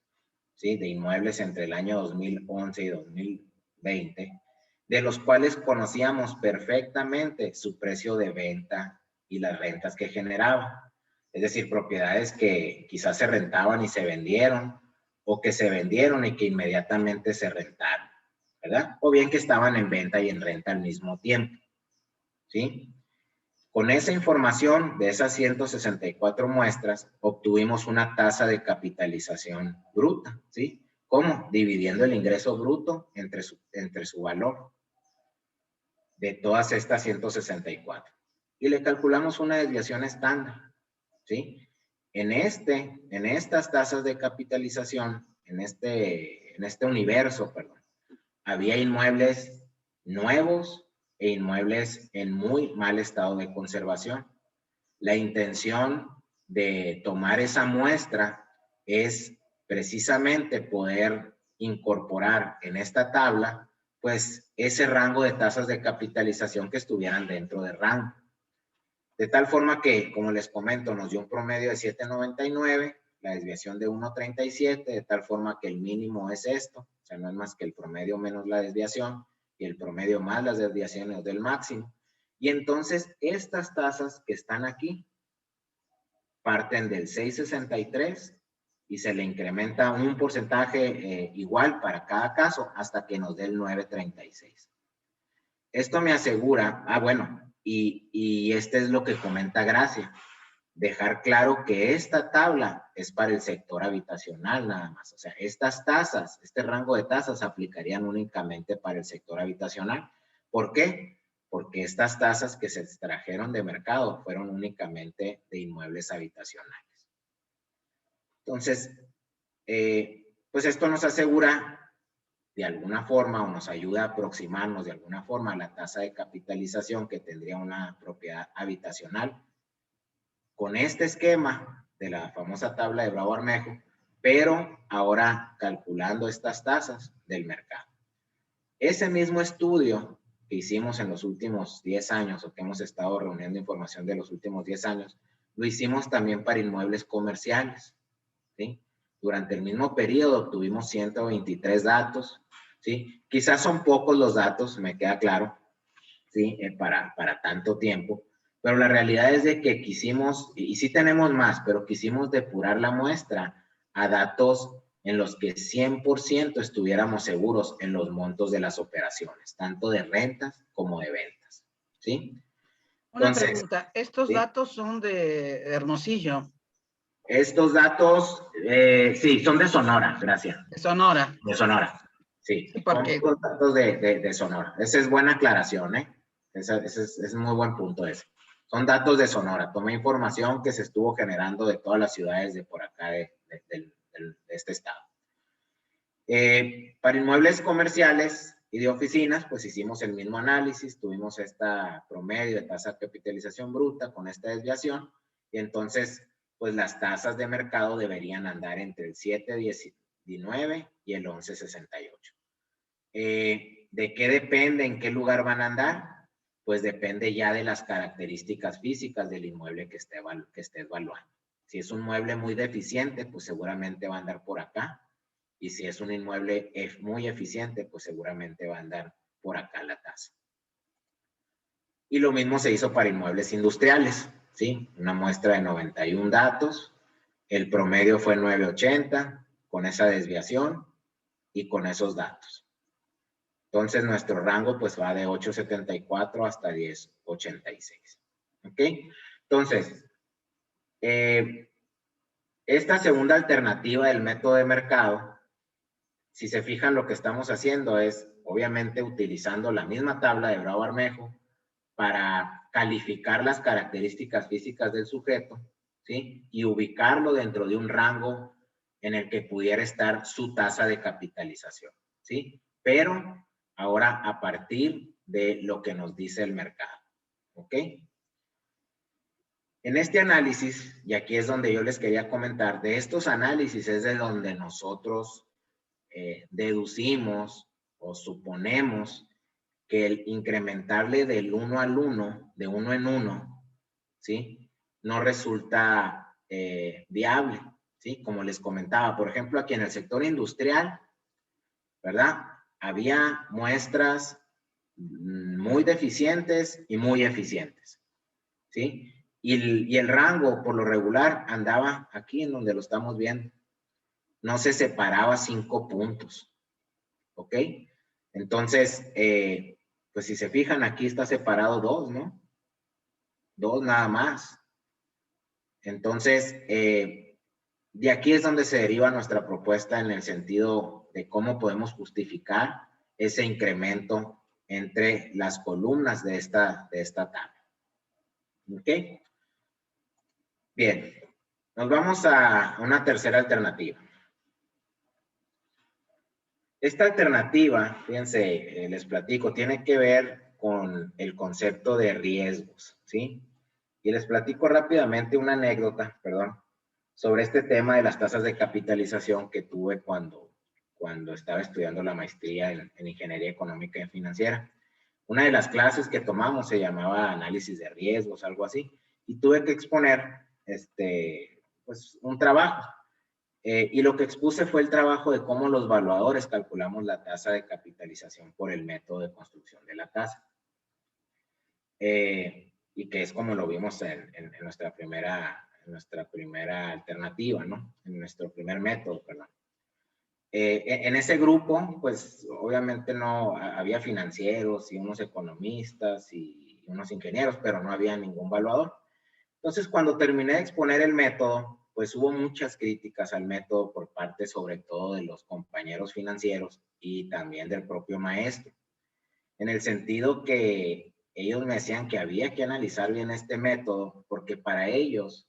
¿sí? De inmuebles entre el año 2011 y 2020, de los cuales conocíamos perfectamente su precio de venta y las rentas que generaba. Es decir, propiedades que quizás se rentaban y se vendieron, o que se vendieron y que inmediatamente se rentaron, ¿verdad? O bien que estaban en venta y en renta al mismo tiempo, ¿sí? Con esa información de esas 164 muestras, obtuvimos una tasa de capitalización bruta, ¿sí? ¿Cómo? Dividiendo el ingreso bruto entre su valor de todas estas 164. Y le calculamos una desviación estándar, ¿sí? En estas tasas de capitalización, en este universo, perdón, había inmuebles nuevos e inmuebles en muy mal estado de conservación. La intención de tomar esa muestra es precisamente poder incorporar en esta tabla, pues, ese rango de tasas de capitalización que estuvieran dentro del rango. De tal forma que, como les comento, nos dio un promedio de 7.99, la desviación de 1.37, de tal forma que el mínimo es esto, o sea, no es más que el promedio menos la desviación, y el promedio más las desviaciones del máximo. Y entonces, estas tasas que están aquí, parten del 6.63 y se le incrementa un porcentaje igual para cada caso hasta que nos dé el 9.36. Esto me asegura, bueno, y este es lo que comenta Gracia, dejar claro que esta tabla es para el sector habitacional nada más. O sea, estas tasas, este rango de tasas aplicarían únicamente para el sector habitacional. ¿Por qué? Porque estas tasas que se extrajeron de mercado fueron únicamente de inmuebles habitacionales. Entonces, pues esto nos asegura de alguna forma o nos ayuda a aproximarnos de alguna forma a la tasa de capitalización que tendría una propiedad habitacional con este esquema de la famosa tabla de Bravo Armejo, pero ahora calculando estas tasas del mercado. Ese mismo estudio que hicimos en los últimos 10 años o que hemos estado reuniendo información de los últimos 10 años, lo hicimos también para inmuebles comerciales, ¿sí? Durante el mismo periodo obtuvimos 123 datos, ¿sí? Quizás son pocos los datos, me queda claro, ¿sí? Para tanto tiempo, pero la realidad es de que quisimos, y sí tenemos más, pero quisimos depurar la muestra a datos en los que 100% estuviéramos seguros en los montos de las operaciones, tanto de rentas como de ventas, ¿sí? Entonces, una pregunta, ¿estos ¿sí? datos son de Hermosillo? Estos datos, sí, son de Sonora, gracias. De Sonora. De Sonora, sí. Sí, porque... Son datos de Sonora. Esa es buena aclaración, ¿eh? Ese es muy buen punto ese. Son datos de Sonora. Tomé información que se estuvo generando de todas las ciudades de por acá de este estado. Para inmuebles comerciales y de oficinas, pues hicimos el mismo análisis, tuvimos esta promedio de tasa de capitalización bruta con esta desviación, y entonces, pues las tasas de mercado deberían andar entre el 7.19 y el 11.68. ¿De qué depende? ¿En qué lugar van a andar? Pues depende ya de las características físicas del inmueble que esté evaluando. Si es un mueble muy deficiente, pues seguramente va a andar por acá. Y si es un inmueble muy eficiente, pues seguramente va a andar por acá la tasa. Y lo mismo se hizo para inmuebles industriales, ¿sí? Una muestra de 91 datos, el promedio fue 9.80, con esa desviación y con esos datos. Entonces nuestro rango pues va de 8.74 hasta 10.86. ¿Ok? Entonces, esta segunda alternativa del método de mercado, si se fijan, lo que estamos haciendo es, obviamente, utilizando la misma tabla de Bravo Armejo para calificar las características físicas del sujeto, ¿sí? Y ubicarlo dentro de un rango en el que pudiera estar su tasa de capitalización, ¿sí? Pero ahora a partir de lo que nos dice el mercado, ¿ok? En este análisis, y aquí es donde yo les quería comentar, de estos análisis es de donde nosotros deducimos o suponemos que el incrementarle del 1 al 1, de 1 en 1, ¿sí? No resulta viable, ¿sí? Como les comentaba, por ejemplo, aquí en el sector industrial, ¿verdad? Había muestras muy deficientes y muy eficientes, ¿sí? Y el rango, por lo regular, andaba aquí en donde lo estamos viendo. No se separaba 5 puntos, ¿ok? Entonces, pues si se fijan, aquí está separado 2, ¿no? 2 nada más. Entonces, de aquí es donde se deriva nuestra propuesta en el sentido de cómo podemos justificar ese incremento entre las columnas de esta tabla. ¿Ok? Bien, nos vamos a una tercera alternativa. Esta alternativa, fíjense, les platico, tiene que ver con el concepto de riesgos, ¿sí? Y les platico rápidamente una anécdota, perdón, sobre este tema de las tasas de capitalización que tuve cuando estaba estudiando la maestría en Ingeniería Económica y Financiera. Una de las clases que tomamos se llamaba análisis de riesgos, algo así, y tuve que exponer pues, un trabajo. Y lo que expuse fue el trabajo de cómo los valuadores calculamos la tasa de capitalización por el método de construcción de la tasa. Y que es como lo vimos en nuestra primera alternativa, ¿no? En nuestro primer método, perdón. En ese grupo, pues obviamente no había financieros y unos economistas y unos ingenieros, pero no había ningún valuador. Entonces, cuando terminé de exponer el método, pues hubo muchas críticas al método por parte sobre todo de los compañeros financieros y también del propio maestro, en el sentido que ellos me decían que había que analizar bien este método porque para ellos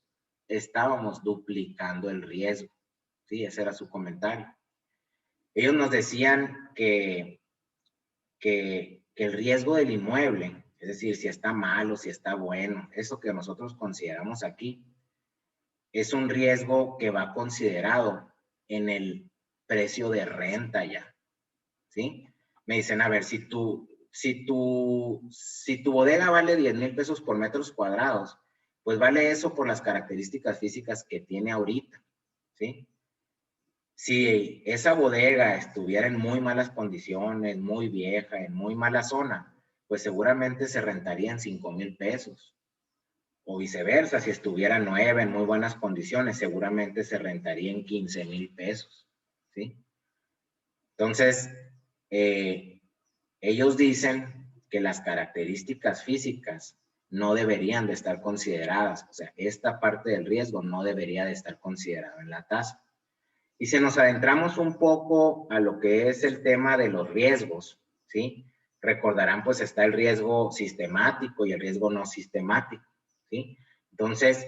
estábamos duplicando el riesgo. Sí, ese era su comentario. Ellos nos decían que el riesgo del inmueble, es decir, si está malo, si está bueno, eso que nosotros consideramos aquí, es un riesgo que va considerado en el precio de renta ya, ¿sí? Me dicen, a ver, si tu bodega vale 10,000 pesos por metros cuadrados, pues vale eso por las características físicas que tiene ahorita, ¿sí? Si esa bodega estuviera en muy malas condiciones, muy vieja, en muy mala zona, pues seguramente se rentaría en 5,000 pesos. O viceversa, si estuviera nueva, en muy buenas condiciones, seguramente se rentaría en 15,000 pesos. ¿Sí? Entonces, ellos dicen que las características físicas no deberían de estar consideradas. O sea, esta parte del riesgo no debería de estar considerada en la tasa. Y si nos adentramos un poco a lo que es el tema de los riesgos, ¿sí? Recordarán, pues está el riesgo sistemático y el riesgo no sistemático, ¿sí? Entonces,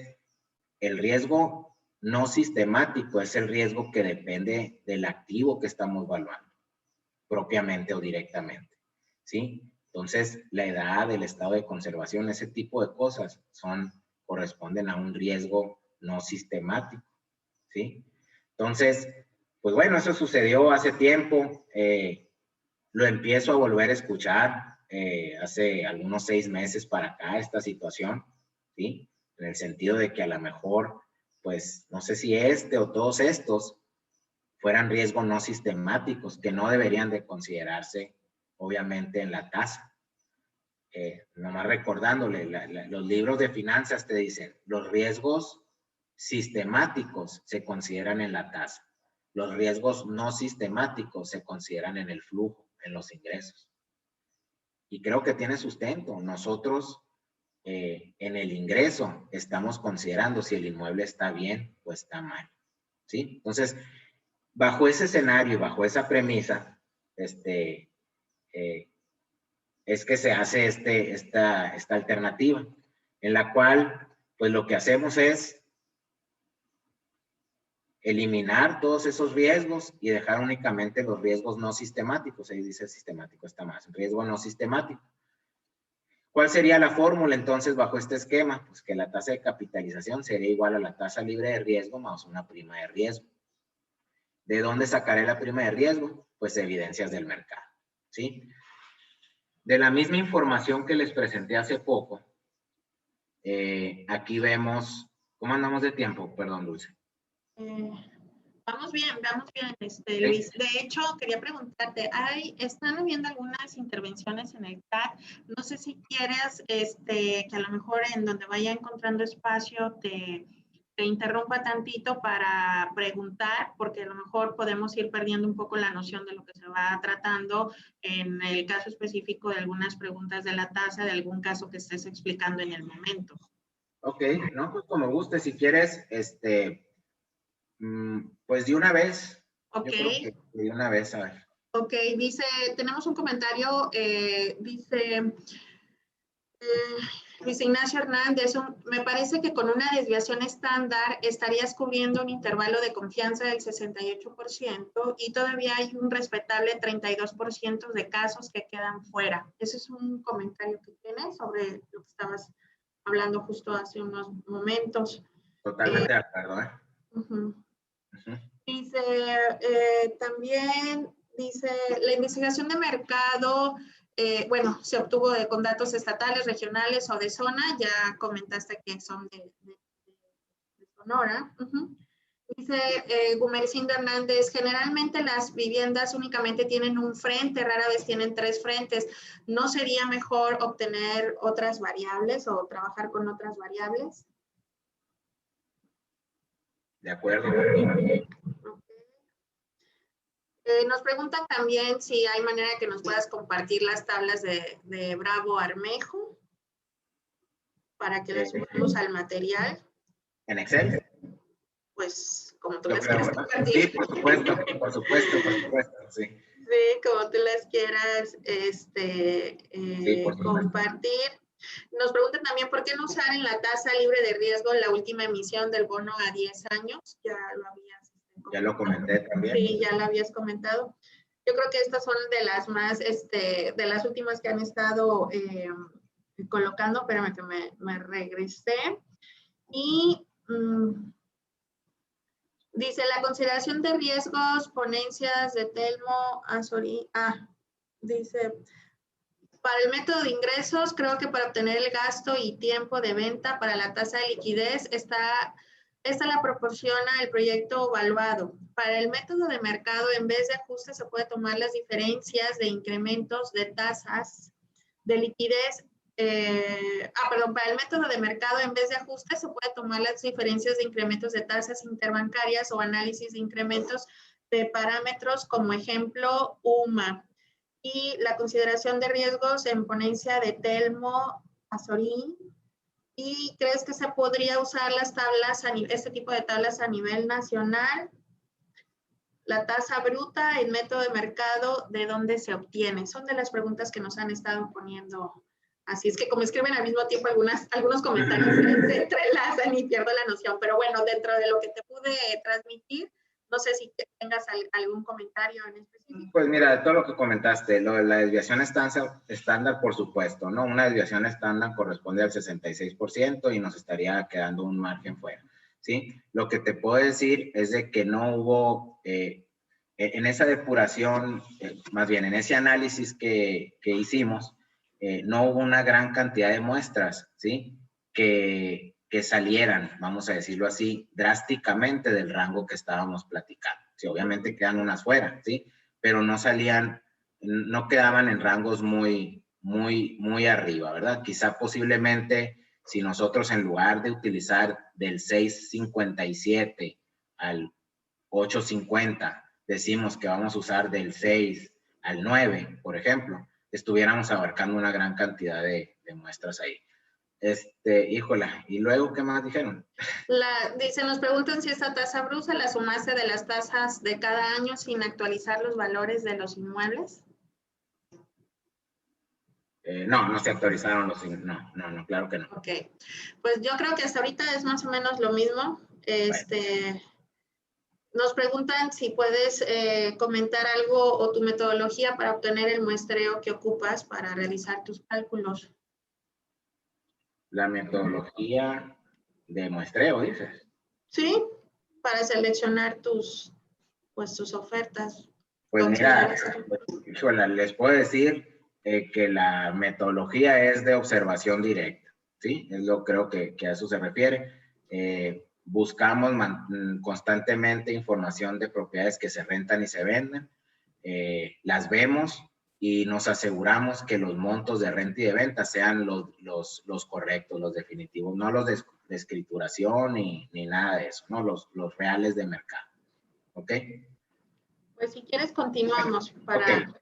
el riesgo no sistemático es el riesgo que depende del activo que estamos valuando, propiamente o directamente, ¿sí? Entonces, la edad, el estado de conservación, ese tipo de cosas corresponden a un riesgo no sistemático, ¿sí? Entonces, pues bueno, eso sucedió hace tiempo. Lo empiezo a volver a escuchar hace algunos 6 meses para acá, esta situación, ¿sí? En el sentido de que a lo mejor, pues, no sé si este o todos estos fueran riesgos no sistemáticos, que no deberían de considerarse, obviamente, en la tasa. Nomás recordándole, los libros de finanzas te dicen, los riesgos sistemáticos se consideran en la tasa. Los riesgos no sistemáticos se consideran en el flujo, en los ingresos. Y creo que tiene sustento. Nosotros en el ingreso estamos considerando si el inmueble está bien o está mal. ¿Sí? Entonces, bajo ese escenario y bajo esa premisa, es que se hace esta alternativa, en la cual, pues lo que hacemos es eliminar todos esos riesgos y dejar únicamente los riesgos no sistemáticos. Ahí dice sistemático, está más. Riesgo no sistemático. ¿Cuál sería la fórmula entonces bajo este esquema? Pues que la tasa de capitalización sería igual a la tasa libre de riesgo más una prima de riesgo. ¿De dónde sacaré la prima de riesgo? Pues evidencias del mercado, ¿sí? De la misma información que les presenté hace poco, aquí vemos, ¿cómo andamos de tiempo? Perdón, Dulce. Vamos bien, Luis. De hecho, quería preguntarte, están habiendo algunas intervenciones en el chat. No sé si quieres que a lo mejor en donde vaya encontrando espacio te interrumpa tantito para preguntar, porque a lo mejor podemos ir perdiendo un poco la noción de lo que se va tratando en el caso específico de algunas preguntas de la tasa, de algún caso que estés explicando en el momento. Ok, no, pues como guste, si quieres, pues de una vez Ok. Yo creo que de una vez, a ver. Ok, dice, tenemos un comentario, dice Luis Ignacio Hernández, me parece que con una desviación estándar estarías cubriendo un intervalo de confianza del 68% y todavía hay un respetable 32% de casos que quedan fuera. Ese es un comentario que tienes sobre lo que estabas hablando justo hace unos momentos. Totalmente de acuerdo, ¿eh? Dice, también dice, la investigación de mercado, bueno, se obtuvo con datos estatales, regionales o de zona, ya comentaste que son de Sonora. Dice Gumercindo Hernández, generalmente las viviendas únicamente tienen un frente, rara vez tienen 3 frentes. ¿No sería mejor obtener otras variables o trabajar con otras variables? De acuerdo. Nos preguntan también si hay manera que nos puedas compartir las tablas de Bravo Armejo para que las subamos al material. ¿En Excel? Pues como tú Yo las creo, quieras ¿verdad? compartir. Sí, por supuesto, sí. Sí, como tú las quieras Sí, por supuesto. compartir. Nos preguntan también por qué no usar en la tasa libre de riesgo la última emisión del bono a 10 años. Ya lo habías comentado. Ya lo comenté también. Sí, ya lo habías comentado. Yo creo que estas son de las más, de las últimas que han estado colocando. Espérame que me regresé. Y dice, la consideración de riesgos, ponencias de Telmo Azorí. Dice, para el método de ingresos, creo que para obtener el gasto y tiempo de venta para la tasa de liquidez, esta la proporciona el proyecto evaluado. Para el método de mercado, en vez de ajuste, se puede tomar las diferencias de incrementos de tasas de liquidez. Para el método de mercado, en vez de ajuste, se puede tomar las diferencias de incrementos de tasas interbancarias o análisis de incrementos de parámetros, como ejemplo, UMA. Y la consideración de riesgos en ponencia de Telmo Azorín. ¿Y crees que se podría usar las tablas, este tipo de tablas a nivel nacional? La tasa bruta, el método de mercado, ¿de dónde se obtiene? Son de las preguntas que nos han estado poniendo. Así es que como escriben al mismo tiempo algunos comentarios se entrelazan y pierdo la noción. Pero bueno, dentro de lo que te pude transmitir, no sé si tengas algún comentario en específico. Pues mira, de todo lo que comentaste, lo de la desviación estándar, por supuesto, ¿no? Una desviación estándar corresponde al 66% y nos estaría quedando un margen fuera, ¿sí? Lo que te puedo decir es de que no hubo, en esa depuración, más bien en ese análisis que hicimos, no hubo una gran cantidad de muestras, ¿sí? Que salieran, vamos a decirlo así, drásticamente del rango que estábamos platicando. Sí, obviamente quedan unas fuera, ¿sí? Pero no salían, no quedaban en rangos muy arriba, ¿verdad? Quizá posiblemente si nosotros en lugar de utilizar del 6.57 al 8.50, decimos que vamos a usar del 6 al 9, por ejemplo, estuviéramos abarcando una gran cantidad de muestras ahí. Híjola, ¿y luego qué más dijeron? Dice, nos preguntan si esta tasa bruta la sumaste de las tasas de cada año sin actualizar los valores de los inmuebles. No se actualizaron los, no, claro que no. Ok, pues yo creo que hasta ahorita es más o menos lo mismo. Bueno. Nos preguntan si puedes comentar algo o tu metodología para obtener el muestreo que ocupas para realizar tus cálculos. La metodología de muestreo, dices. Sí, para seleccionar tus ofertas. Pues mira, les puedo decir que la metodología es de observación directa, ¿sí? Creo que a eso se refiere. Buscamos constantemente información de propiedades que se rentan y se venden. Las vemos y nos aseguramos que los montos de renta y de venta sean los correctos, los definitivos, no los de escrituración ni nada de eso, ¿no? Los reales de mercado. ¿Ok? Pues si quieres continuamos para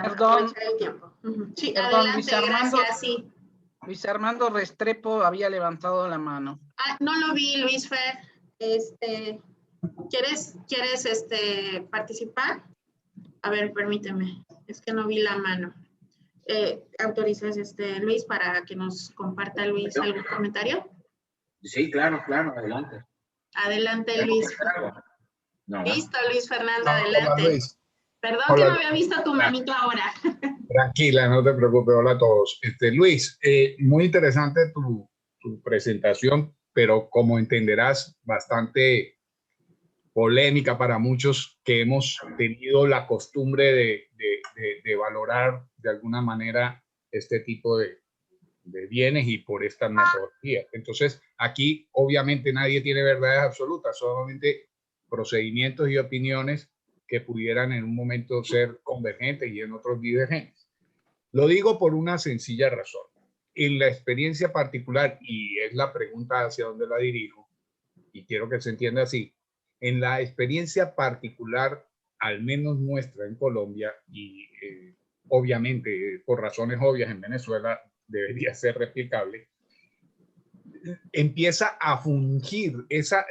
aprovechar el tiempo. Sí, perdón, adelante, gracias, sí. Luis Armando Restrepo había levantado la mano. No lo vi, Luis Fer. ¿Quieres participar? A ver, permíteme. Es que no vi la mano. ¿Autorizas, Luis, para que nos comparta, Luis, algún comentario? Sí, claro, adelante. Adelante, Luis. No. Listo, Luis Fernando, No, adelante. hola, Luis. Perdón Hola, que no había visto tu manito ahora. Tranquila, no te preocupes. Hola a todos. Luis, muy interesante tu presentación, pero como entenderás, bastante polémica para muchos que hemos tenido la costumbre de valorar de alguna manera este tipo de bienes y por estas metodologías. Entonces, aquí obviamente nadie tiene verdades absolutas, solamente procedimientos y opiniones que pudieran en un momento ser convergentes y en otros divergentes. Lo digo por una sencilla razón. En la experiencia particular, y es la pregunta hacia dónde la dirijo, y quiero que se entienda así, en la experiencia particular, al menos nuestra en Colombia, y obviamente por razones obvias en Venezuela debería ser replicable, empieza a fungir esa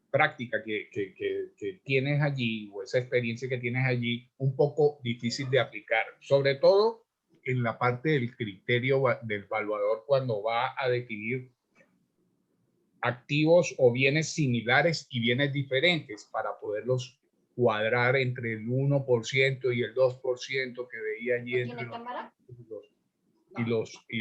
práctica que tienes allí o esa experiencia que tienes allí un poco difícil de aplicar, sobre todo en la parte del criterio del evaluador cuando va a definir activos o bienes similares y bienes diferentes para poderlos cuadrar entre el 1% y el 2% que veía allí entre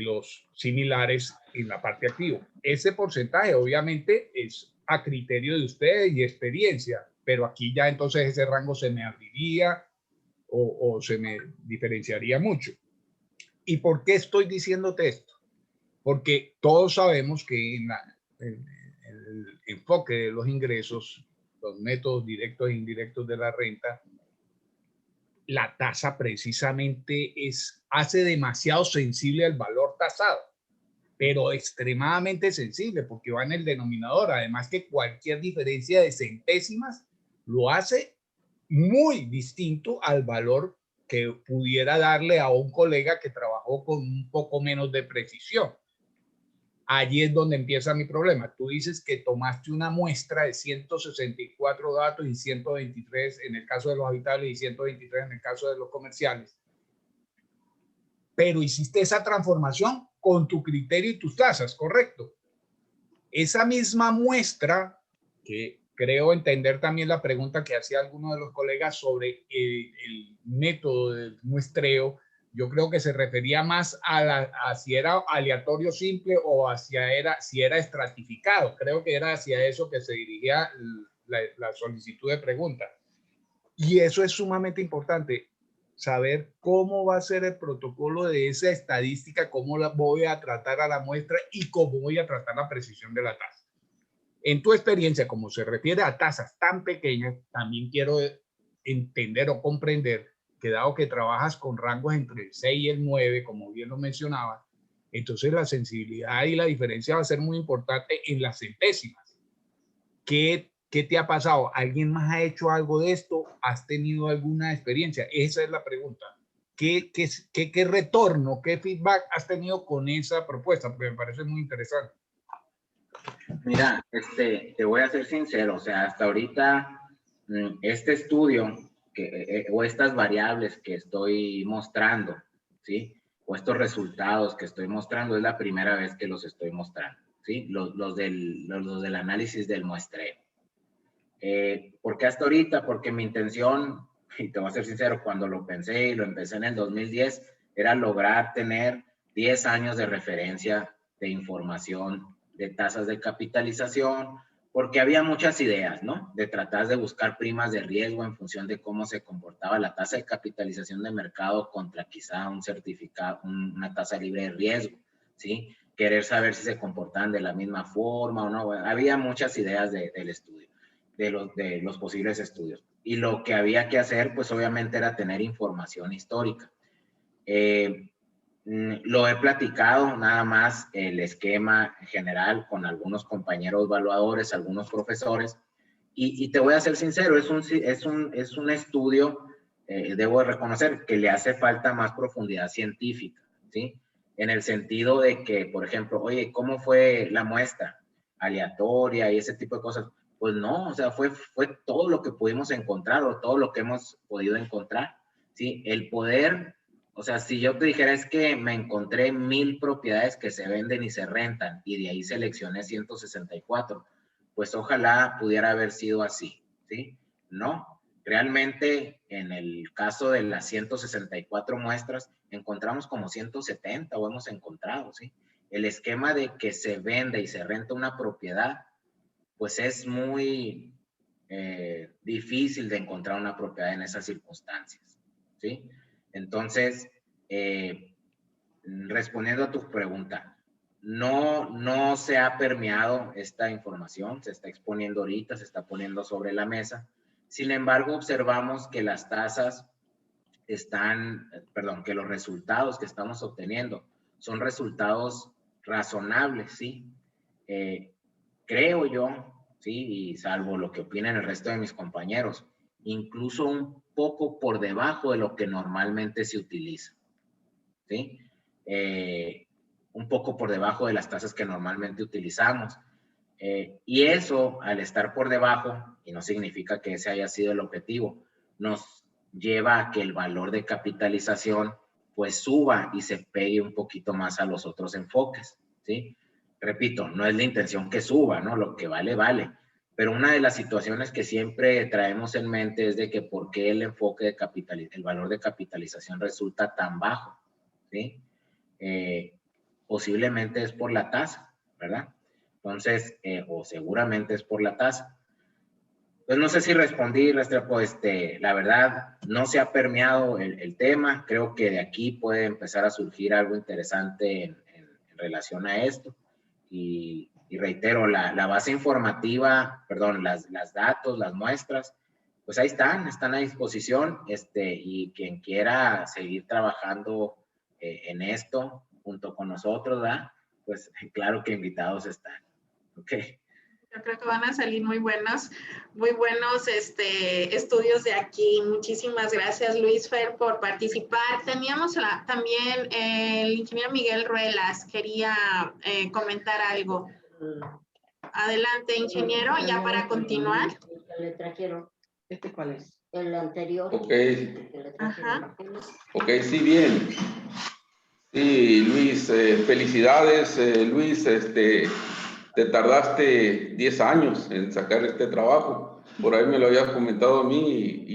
los similares en la parte activa. Ese porcentaje obviamente es a criterio de ustedes y experiencia, pero aquí ya entonces ese rango se me abriría o se me diferenciaría mucho. ¿Y por qué estoy diciéndote esto? Porque todos sabemos que en el enfoque de los ingresos, los métodos directos e indirectos de la renta, la tasa precisamente hace demasiado sensible al valor tasado, pero extremadamente sensible porque va en el denominador. Además que cualquier diferencia de centésimas lo hace muy distinto al valor que pudiera darle a un colega que trabajó con un poco menos de precisión. Allí es donde empieza mi problema. Tú dices que tomaste una muestra de 164 datos y 123 en el caso de los habitables y 123 en el caso de los comerciales. Pero hiciste esa transformación con tu criterio y tus tasas, ¿correcto? Esa misma muestra, que creo entender también la pregunta que hacía alguno de los colegas sobre el método del muestreo, yo creo que se refería más a si era aleatorio simple o si era estratificado. Creo que era hacia eso que se dirigía la solicitud de pregunta. Y eso es sumamente importante, saber cómo va a ser el protocolo de esa estadística, cómo la voy a tratar a la muestra y cómo voy a tratar la precisión de la tasa. En tu experiencia, como se refiere a tasas tan pequeñas, también quiero entender o comprender que dado que trabajas con rangos entre el 6 y el 9, como bien lo mencionaba, entonces la sensibilidad y la diferencia va a ser muy importante en las centésimas. ¿Qué te ha pasado? ¿Alguien más ha hecho algo de esto? ¿Has tenido alguna experiencia? Esa es la pregunta. ¿Qué retorno, qué feedback has tenido con esa propuesta? Porque me parece muy interesante. Mira, te voy a ser sincero, o sea, hasta ahorita este estudio o estas variables que estoy mostrando, ¿sí? O estos resultados que estoy mostrando es la primera vez que los estoy mostrando, ¿sí? Los del análisis del muestreo. ¿Por qué hasta ahorita? Porque mi intención, y te voy a ser sincero, cuando lo pensé y lo empecé en el 2010, era lograr tener 10 años de referencia de información de tasas de capitalización, porque había muchas ideas, ¿no? De tratar de buscar primas de riesgo en función de cómo se comportaba la tasa de capitalización de mercado contra quizá un certificado, una tasa libre de riesgo, ¿sí? Querer saber si se comportaban de la misma forma o no. Bueno, había muchas ideas del estudio, de los posibles estudios. Y lo que había que hacer, pues obviamente era tener información histórica. Lo he platicado nada más el esquema general con algunos compañeros evaluadores, algunos profesores, y te voy a ser sincero, es un estudio, debo reconocer que le hace falta más profundidad científica, ¿sí? En el sentido de que, por ejemplo, oye, ¿cómo fue la muestra? Aleatoria y ese tipo de cosas. Pues no, o sea, fue todo lo que pudimos encontrar o todo lo que hemos podido encontrar, ¿sí? El poder, o sea, si yo te dijera es que me encontré 1000 propiedades que se venden y se rentan y de ahí seleccioné 164, pues ojalá pudiera haber sido así, ¿sí? No, realmente en el caso de las 164 muestras encontramos como 170 o hemos encontrado, ¿sí? El esquema de que se vende y se renta una propiedad, pues es muy difícil de encontrar una propiedad en esas circunstancias, ¿sí? Entonces, respondiendo a tu pregunta, no se ha permeado esta información, se está exponiendo ahorita, se está poniendo sobre la mesa. Sin embargo, observamos que las tasas que los resultados que estamos obteniendo son resultados razonables, ¿sí? Creo yo, ¿sí? Y salvo lo que opinen el resto de mis compañeros, incluso un poco por debajo de lo que normalmente se utiliza, ¿sí? Un poco por debajo de las tasas que normalmente utilizamos. Y eso, al estar por debajo, y no significa que ese haya sido el objetivo, nos lleva a que el valor de capitalización pues suba y se pegue un poquito más a los otros enfoques, ¿sí? Repito, no es la intención que suba, ¿no? Lo que vale, vale. Pero una de las situaciones que siempre traemos en mente es de que por qué el enfoque de el valor de capitalización resulta tan bajo, ¿sí? Posiblemente es por la tasa, ¿verdad? Entonces, o seguramente es por la tasa. Pues no sé si respondí, Restrepo, la verdad, no se ha permeado el tema. Creo que de aquí puede empezar a surgir algo interesante en relación a esto. Y reitero, la base informativa, perdón, las datos, las muestras, pues ahí están a disposición, y quien quiera seguir trabajando en esto junto con nosotros, ¿verdad? Pues claro que invitados están. Ok. Yo creo que van a salir muy buenos estudios de aquí. Muchísimas gracias, Luis Fer, por participar. Teníamos también el ingeniero Miguel Ruelas, quería comentar algo. Adelante, ingeniero, ya para continuar. Le trajeron. ¿Este cuál es? El anterior. Ok. Ajá. Ok, sí, bien. Sí, Luis, felicidades, Luis, te tardaste 10 años en sacar este trabajo. Por ahí me lo habías comentado a mí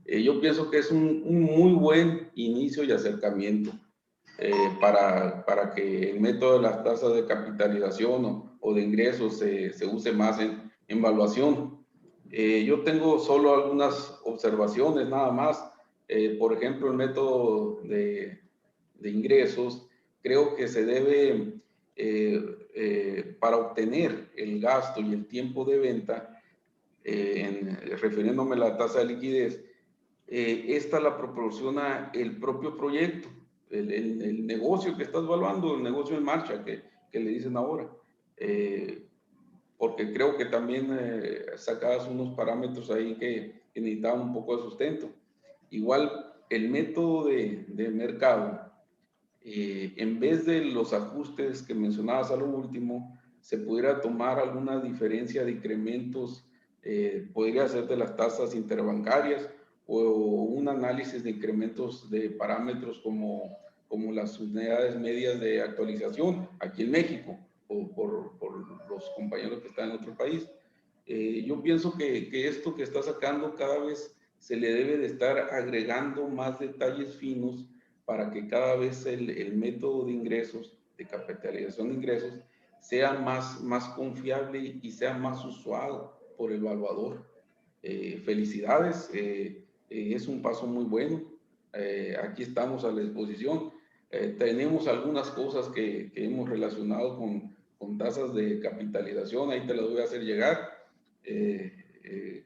yo pienso que es un muy buen inicio y acercamiento para que el método de las tasas de capitalización o de ingresos se use más en evaluación. Yo tengo solo algunas observaciones nada más. Por ejemplo, el método de ingresos, creo que se debe, para obtener el gasto y el tiempo de venta, refiriéndome a la tasa de liquidez, esta la proporciona el propio proyecto, el negocio que estás evaluando, el negocio en marcha que le dicen ahora. Porque creo que también sacabas unos parámetros ahí que necesitaban un poco de sustento. Igual, el método de mercado, en vez de los ajustes que mencionabas a lo último, se pudiera tomar alguna diferencia de incrementos, podría ser de las tasas interbancarias o un análisis de incrementos de parámetros como las unidades medias de actualización aquí en México o por los compañeros que están en otro país. Yo pienso que esto que está sacando cada vez se le debe de estar agregando más detalles finos para que cada vez el método de ingresos, de capitalización de ingresos, sea más confiable y sea más usado por el evaluador. Felicidades, es un paso muy bueno. Aquí estamos a la disposición. Tenemos algunas cosas que hemos relacionado con tasas de capitalización, ahí te las voy a hacer llegar.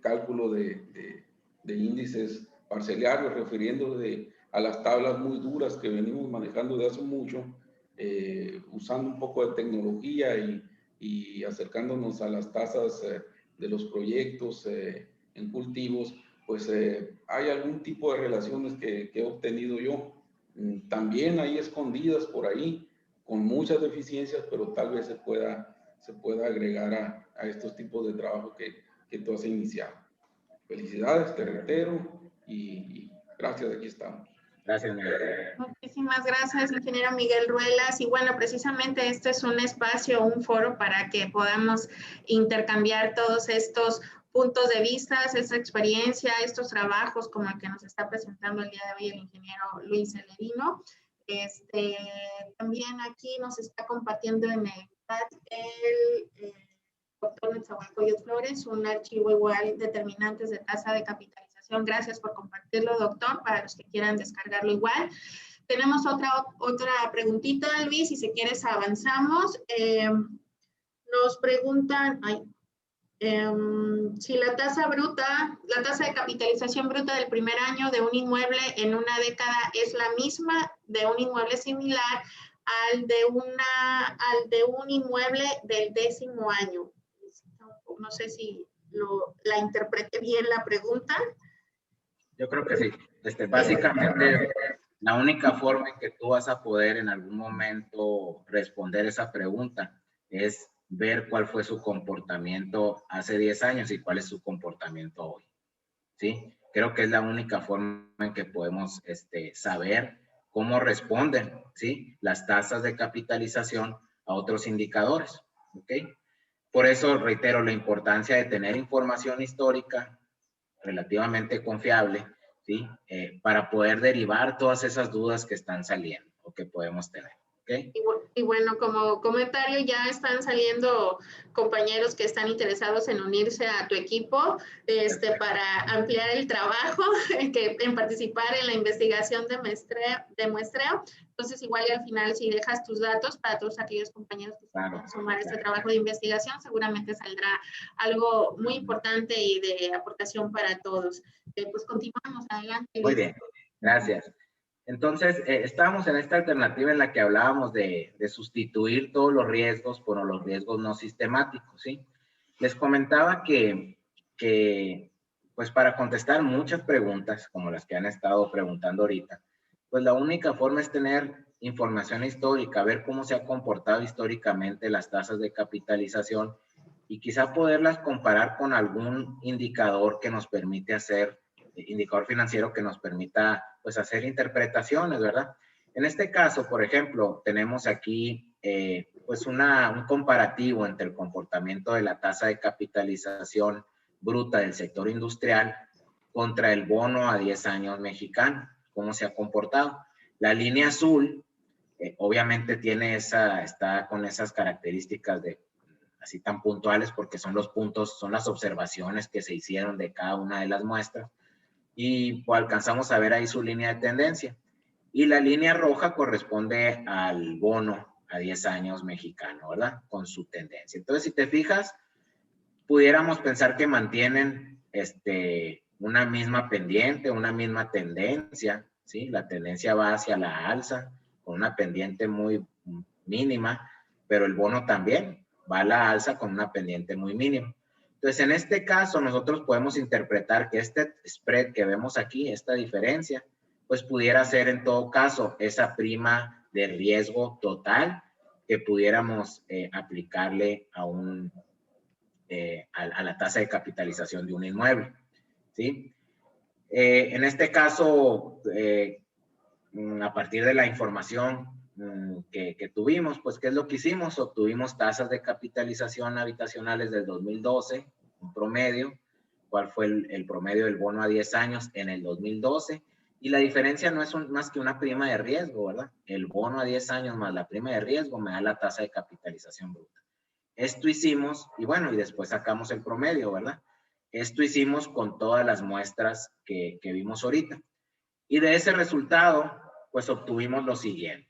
Cálculo de índices parcelarios, refiriéndose a las tablas muy duras que venimos manejando de hace mucho, usando un poco de tecnología y acercándonos a las tasas de los proyectos en cultivos, pues hay algún tipo de relaciones que he obtenido yo. También hay escondidas por ahí, con muchas deficiencias, pero tal vez se pueda se pueda agregar a estos tipos de trabajo que tú has iniciado. Felicidades, te reitero, y gracias, aquí estamos. Gracias, Miguel. Muchísimas gracias, ingeniero Miguel Ruelas. Y bueno, precisamente este es un espacio, un foro para que podamos intercambiar todos estos puntos de vista, esta experiencia, estos trabajos como el que nos está presentando el día de hoy el ingeniero Luis Celerino. También aquí nos está compartiendo en el chat el doctor Netzahualcóyotl Flores, un archivo igual, determinantes de tasa de capitalización. Gracias por compartirlo, doctor, para los que quieran descargarlo igual. Tenemos otra preguntita, Luis, si quieres avanzamos. Nos preguntan, si la tasa de capitalización bruta del primer año de un inmueble en una década es la misma de un inmueble similar al de un inmueble del 10º año. No sé si la interpreté bien la pregunta. Yo creo que sí. Básicamente, la única forma en que tú vas a poder en algún momento responder esa pregunta es ver cuál fue su comportamiento hace 10 años y cuál es su comportamiento hoy. ¿Sí? Creo que es la única forma en que podemos saber cómo responden, ¿sí?, las tasas de capitalización a otros indicadores. ¿Ok? Por eso reitero la importancia de tener información histórica relativamente confiable, ¿sí?, para poder derivar todas esas dudas que están saliendo o que podemos tener. ¿Okay? Y bueno, como comentario, ya están saliendo compañeros que están interesados en unirse a tu equipo para ampliar el trabajo, en participar en la investigación de muestreo. Entonces, igual y al final, si dejas tus datos para todos aquellos compañeros que se van a sumar a este trabajo de investigación, seguramente saldrá algo muy importante y de aportación para todos. Pues continuamos, adelante. Muy bien, gracias. Entonces, estábamos en esta alternativa en la que hablábamos de sustituir todos los riesgos por los riesgos no sistemáticos, ¿sí? Les comentaba que pues para contestar muchas preguntas, como las que han estado preguntando ahorita, pues la única forma es tener información histórica, ver cómo se ha comportado históricamente las tasas de capitalización y quizá poderlas comparar con algún indicador que nos permite hacer, indicador financiero que nos permita pues hacer interpretaciones, ¿verdad? En este caso, por ejemplo, tenemos aquí pues un comparativo entre el comportamiento de la tasa de capitalización bruta del sector industrial contra el bono a 10 años mexicano, cómo se ha comportado. La línea azul obviamente está con esas características así tan puntuales porque son los puntos, son las observaciones que se hicieron de cada una de las muestras. Y pues, alcanzamos a ver ahí su línea de tendencia. Y la línea roja corresponde al bono a 10 años mexicano, ¿verdad? Con su tendencia. Entonces, si te fijas, pudiéramos pensar que mantienen una misma pendiente, una misma tendencia, ¿sí? La tendencia va hacia la alza, con una pendiente muy mínima, pero el bono también va a la alza con una pendiente muy mínima. Entonces, en este caso, nosotros podemos interpretar que este spread que vemos aquí, esta diferencia, pues pudiera ser en todo caso esa prima de riesgo total que pudiéramos aplicarle a la tasa de capitalización de un inmueble, ¿sí? En este caso, a partir de la información que tuvimos, pues, ¿qué es lo que hicimos? Obtuvimos tasas de capitalización habitacionales del 2012, un promedio, cuál fue el promedio del bono a 10 años en el 2012, y la diferencia no es más que una prima de riesgo, ¿verdad? El bono a 10 años más la prima de riesgo me da la tasa de capitalización bruta. Esto hicimos, y bueno, y después sacamos el promedio, ¿verdad? Esto hicimos con todas las muestras que vimos ahorita. Y de ese resultado, pues obtuvimos lo siguiente.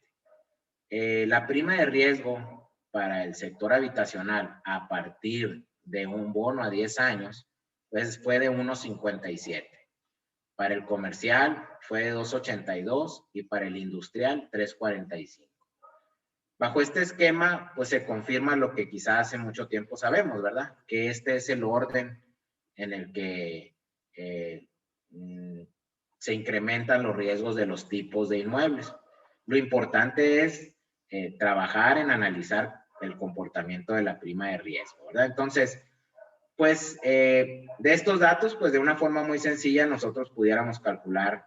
La prima de riesgo para el sector habitacional a partir de un bono a 10 años, pues fue de 1.57. Para el comercial fue de 2.82 y para el industrial 3.45. Bajo este esquema, pues se confirma lo que quizá hace mucho tiempo sabemos, ¿verdad? Que este es el orden en el que se incrementan los riesgos de los tipos de inmuebles. Lo importante es trabajar en analizar el comportamiento de la prima de riesgo, ¿verdad? Entonces, pues de estos datos, pues de una forma muy sencilla nosotros pudiéramos calcular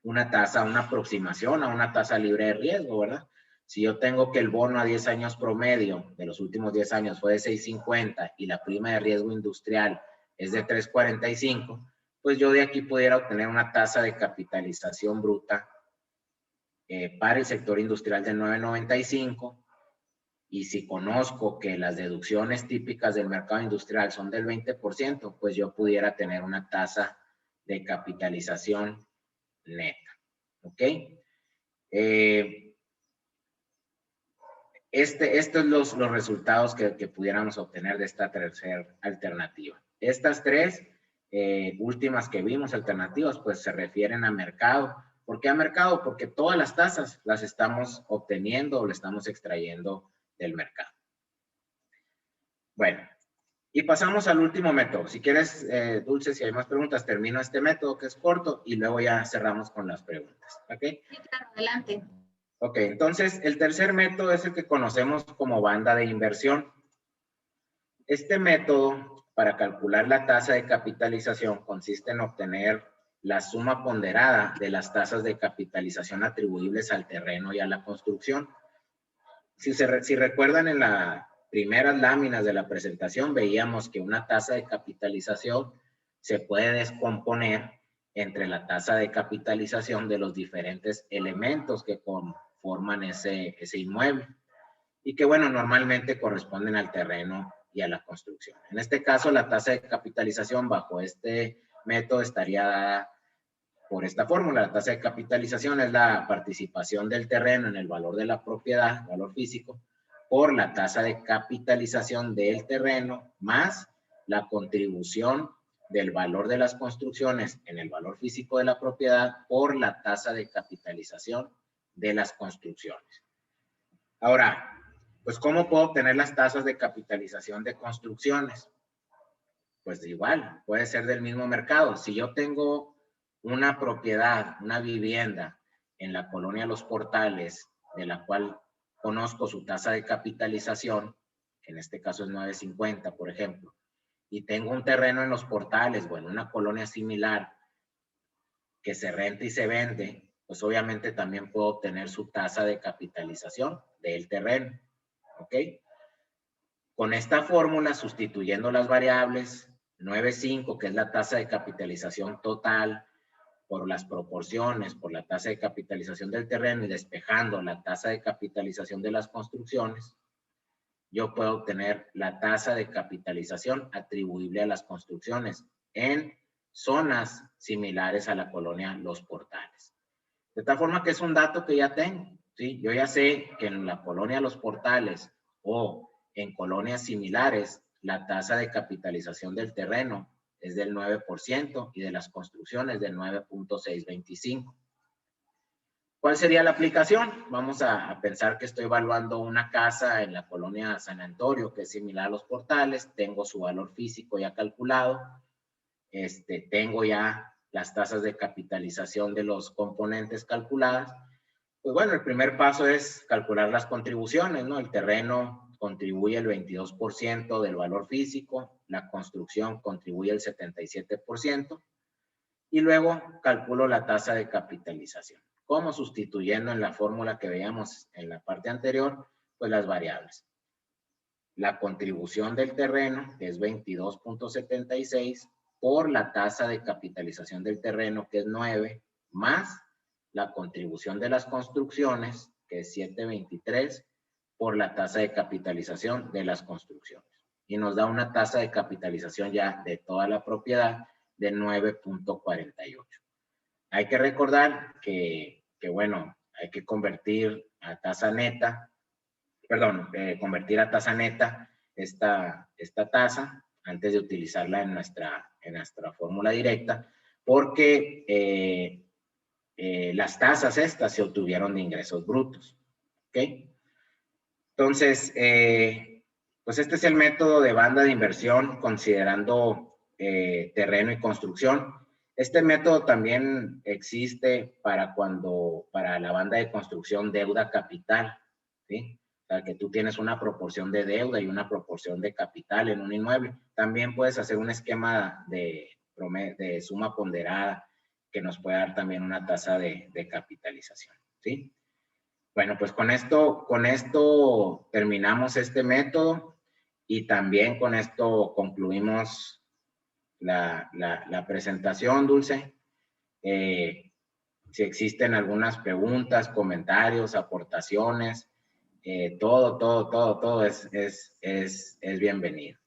una tasa, una aproximación a una tasa libre de riesgo, ¿verdad? Si yo tengo que el bono a 10 años promedio de los últimos 10 años fue de 6.50 y la prima de riesgo industrial es de 3.45, pues yo de aquí pudiera obtener una tasa de capitalización bruta para el sector industrial de 9.95. Y si conozco que las deducciones típicas del mercado industrial son del 20%, pues yo pudiera tener una tasa de capitalización neta. ¿Ok? Estos son los resultados que pudiéramos obtener de esta tercera alternativa. Estas tres últimas que vimos, alternativas, pues se refieren a mercado. ¿Por qué a mercado? Porque todas las tasas las estamos obteniendo o le estamos extrayendo del mercado. Bueno, y pasamos al último método. Si quieres, Dulce, si hay más preguntas, termino este método que es corto y luego ya cerramos con las preguntas. ¿Ok? Sí, claro, adelante. Ok, entonces el tercer método es el que conocemos como banda de inversión. Este método para calcular la tasa de capitalización consiste en obtener la suma ponderada de las tasas de capitalización atribuibles al terreno y a la construcción. Si recuerdan, en las primeras láminas de la presentación veíamos que una tasa de capitalización se puede descomponer entre la tasa de capitalización de los diferentes elementos que conforman ese inmueble y que, bueno, normalmente corresponden al terreno y a la construcción. En este caso, la tasa de capitalización bajo este método estaría dada por esta fórmula. La tasa de capitalización es la participación del terreno en el valor de la propiedad, valor físico, por la tasa de capitalización del terreno más la contribución del valor de las construcciones en el valor físico de la propiedad por la tasa de capitalización de las construcciones. Ahora, pues, ¿cómo puedo obtener las tasas de capitalización de construcciones? Pues igual, puede ser del mismo mercado. Si yo tengo una propiedad, una vivienda en la colonia Los Portales, de la cual conozco su tasa de capitalización, que en este caso es 9.50, por ejemplo, y tengo un terreno en Los Portales o en una colonia similar que se renta y se vende, pues obviamente también puedo obtener su tasa de capitalización del terreno. ¿Ok? Con esta fórmula, sustituyendo las variables, 9.5, que es la tasa de capitalización total, por las proporciones, por la tasa de capitalización del terreno y despejando la tasa de capitalización de las construcciones, yo puedo obtener la tasa de capitalización atribuible a las construcciones en zonas similares a la colonia Los Portales. De tal forma que es un dato que ya tengo, ¿sí? Yo ya sé que en la colonia Los Portales o en colonias similares, la tasa de capitalización del terreno es del 9% y de las construcciones del 9.625. ¿Cuál sería la aplicación? Vamos a pensar que estoy evaluando una casa en la colonia San Antonio, que es similar a Los Portales, tengo su valor físico ya calculado, tengo ya las tasas de capitalización de los componentes calculadas. Pues bueno, el primer paso es calcular las contribuciones, ¿no? El terreno contribuye el 22% del valor físico, la construcción contribuye el 77%, y luego calculo la tasa de capitalización. ¿Cómo? Sustituyendo en la fórmula que veíamos en la parte anterior, pues las variables. La contribución del terreno, que es 22.76, por la tasa de capitalización del terreno, que es 9, más la contribución de las construcciones, que es 7.23, por la tasa de capitalización de las construcciones. Y nos da una tasa de capitalización ya de toda la propiedad de 9.48. Hay que recordar que bueno, hay que convertir a tasa neta, convertir a tasa neta esta tasa antes de utilizarla en nuestra fórmula directa, porque las tasas estas se obtuvieron de ingresos brutos. ¿Ok? Entonces, pues este es el método de banda de inversión considerando terreno y construcción. Este método también existe para la banda de construcción deuda capital, ¿sí? sea, que tú tienes una proporción de deuda y una proporción de capital en un inmueble. También puedes hacer un esquema de suma ponderada que nos puede dar también una tasa de capitalización, ¿sí? Bueno, pues con esto terminamos este método y también con esto concluimos la presentación, Dulce. Si existen algunas preguntas, comentarios, aportaciones, todo es bienvenido.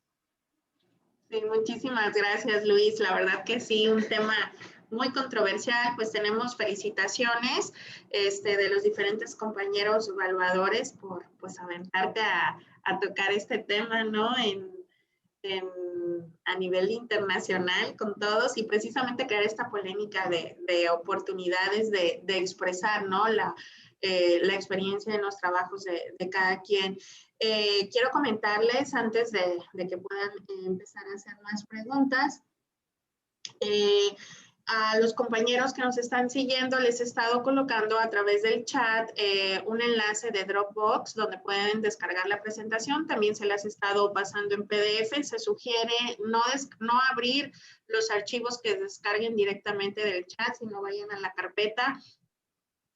Sí, muchísimas gracias, Luis. La verdad que sí, un tema muy controversial. Pues tenemos felicitaciones de los diferentes compañeros evaluadores por pues aventarte a tocar este tema, ¿no? A nivel internacional con todos y precisamente crear esta polémica de oportunidades de expresar, ¿no? La experiencia en los trabajos de cada quien. Quiero comentarles antes de que puedan empezar a hacer más preguntas. A los compañeros que nos están siguiendo les he estado colocando a través del chat un enlace de Dropbox donde pueden descargar la presentación. También se las he estado pasando en PDF. Se sugiere no abrir los archivos que descarguen directamente del chat, sino vayan a la carpeta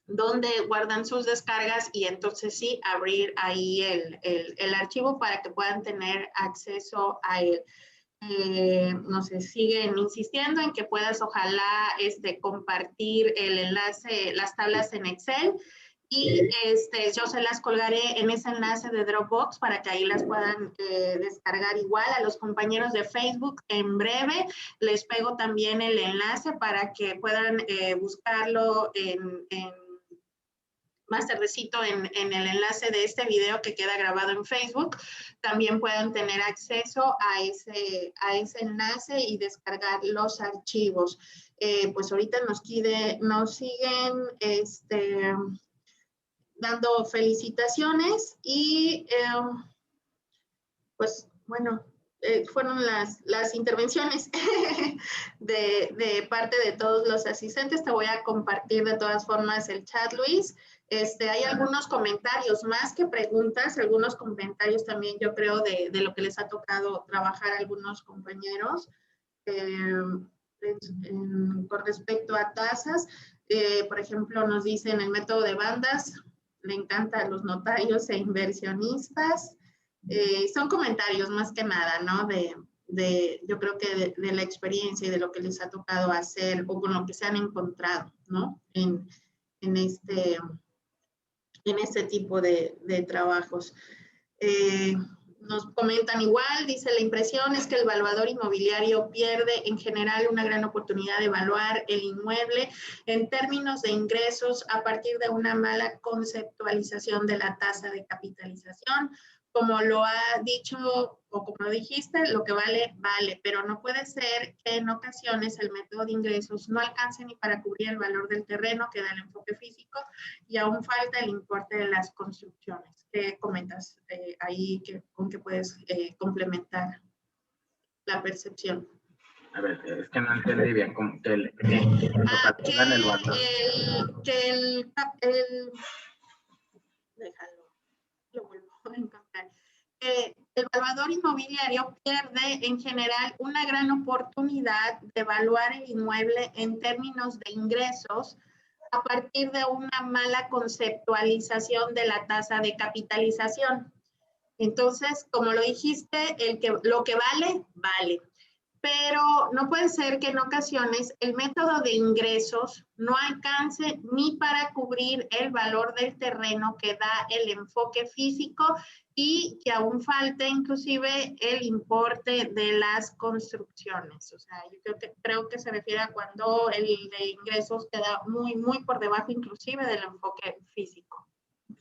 donde guardan sus descargas y entonces sí abrir ahí el archivo para que puedan tener acceso a él. No sé, siguen insistiendo en que puedas ojalá compartir el enlace, las tablas en Excel y yo se las colgaré en ese enlace de Dropbox para que ahí las puedan descargar igual. A los compañeros de Facebook en breve les pego también el enlace para que puedan buscarlo más tardecito en el enlace de este video que queda grabado en Facebook, también puedan tener acceso a ese enlace y descargar los archivos. Pues ahorita nos siguen dando felicitaciones y pues bueno, fueron las intervenciones de parte de todos los asistentes. Te voy a compartir de todas formas el chat, Luis. Hay algunos comentarios, más que preguntas, algunos comentarios también yo creo de lo que les ha tocado trabajar a algunos compañeros con respecto a tasas. Por ejemplo, nos dicen el método de bandas, le encanta a los notarios e inversionistas. Son comentarios más que nada, ¿no? Yo creo que de la experiencia y de lo que les ha tocado hacer o con lo que se han encontrado, ¿no? En este tipo de trabajos. Nos comentan igual, dice, la impresión es que el evaluador inmobiliario pierde en general una gran oportunidad de evaluar el inmueble en términos de ingresos a partir de una mala conceptualización de la tasa de capitalización. Como lo ha dicho o como lo dijiste, lo que vale, vale, pero no puede ser que en ocasiones el método de ingresos no alcance ni para cubrir el valor del terreno que da el enfoque físico y aún falta el importe de las construcciones. ¿Qué comentas ahí con qué puedes complementar la percepción? A ver, es que no entendí bien cómo que el déjalo, lo vuelvo a encontrar. El evaluador inmobiliario pierde en general una gran oportunidad de evaluar el inmueble en términos de ingresos a partir de una mala conceptualización de la tasa de capitalización. Entonces, como lo dijiste, lo que vale, vale. Pero no puede ser que en ocasiones el método de ingresos no alcance ni para cubrir el valor del terreno que da el enfoque físico y que aún falte inclusive el importe de las construcciones. O sea, yo creo que se refiere a cuando el de ingresos queda muy, muy por debajo inclusive del enfoque físico.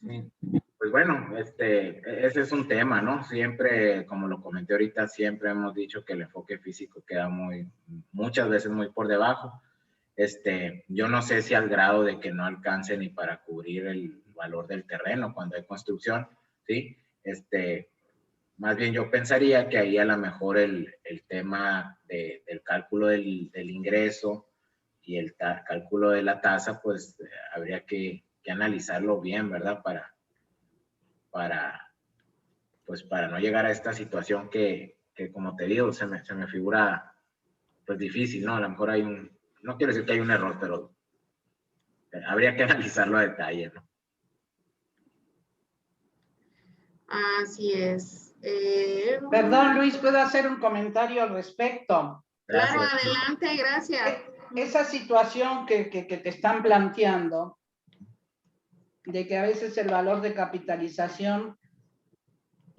Sí. Pues bueno, ese es un tema, ¿no? Siempre, como lo comenté ahorita, siempre hemos dicho que el enfoque físico queda muchas veces muy por debajo. Yo no sé si al grado de que no alcance ni para cubrir el valor del terreno cuando hay construcción, ¿sí? Más bien yo pensaría que ahí a lo mejor el tema del cálculo del ingreso y el cálculo de la tasa, pues habría que analizarlo bien, ¿verdad? pues para no llegar a esta situación que como te digo, se me figura pues difícil, ¿no? A lo mejor no quiero decir que hay un error, pero habría que analizarlo a detalle, ¿no? Así es. Perdón, Luis, ¿puedo hacer un comentario al respecto? Claro, Gracias. adelante, gracias. Esa situación que te están planteando, de que a veces el valor de capitalización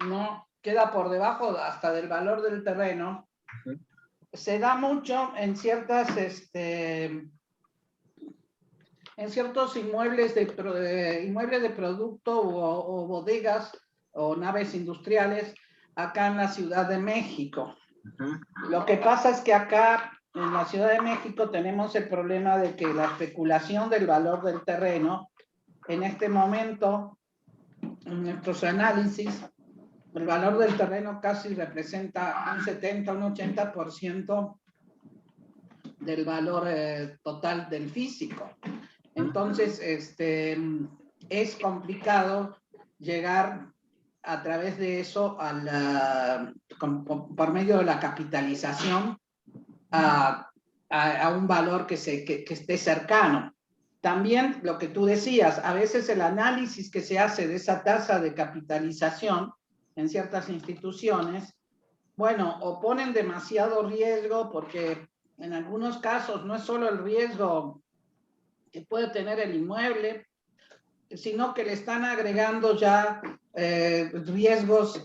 no queda por debajo hasta del valor del terreno, se da mucho en en ciertos inmuebles de producto o bodegas o naves industriales acá en la Ciudad de México. Lo que pasa es que acá en la Ciudad de México tenemos el problema de que la especulación del valor del terreno, en este momento, en nuestros análisis, el valor del terreno casi representa un 70, un 80% del valor total del físico. Entonces, es complicado llegar a través de eso por medio de la capitalización a un valor que esté cercano. También lo que tú decías, a veces el análisis que se hace de esa tasa de capitalización en ciertas instituciones, bueno, o ponen demasiado riesgo, porque en algunos casos no es solo el riesgo que puede tener el inmueble, sino que le están agregando ya riesgos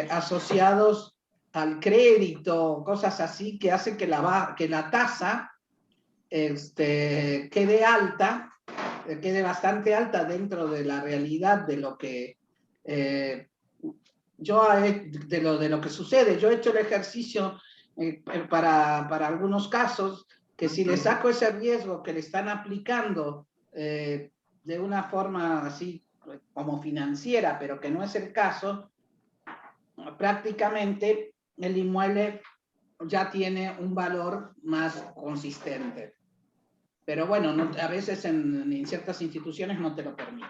asociados al crédito, cosas así, que hacen que la tasa quede alta, quede bastante alta dentro de la realidad de lo que de lo que sucede. Yo he hecho el ejercicio para algunos casos que si le saco ese riesgo que le están aplicando de una forma así como financiera, pero que no es el caso, prácticamente el inmueble ya tiene un valor más consistente. Pero bueno, a veces en ciertas instituciones no te lo permiten.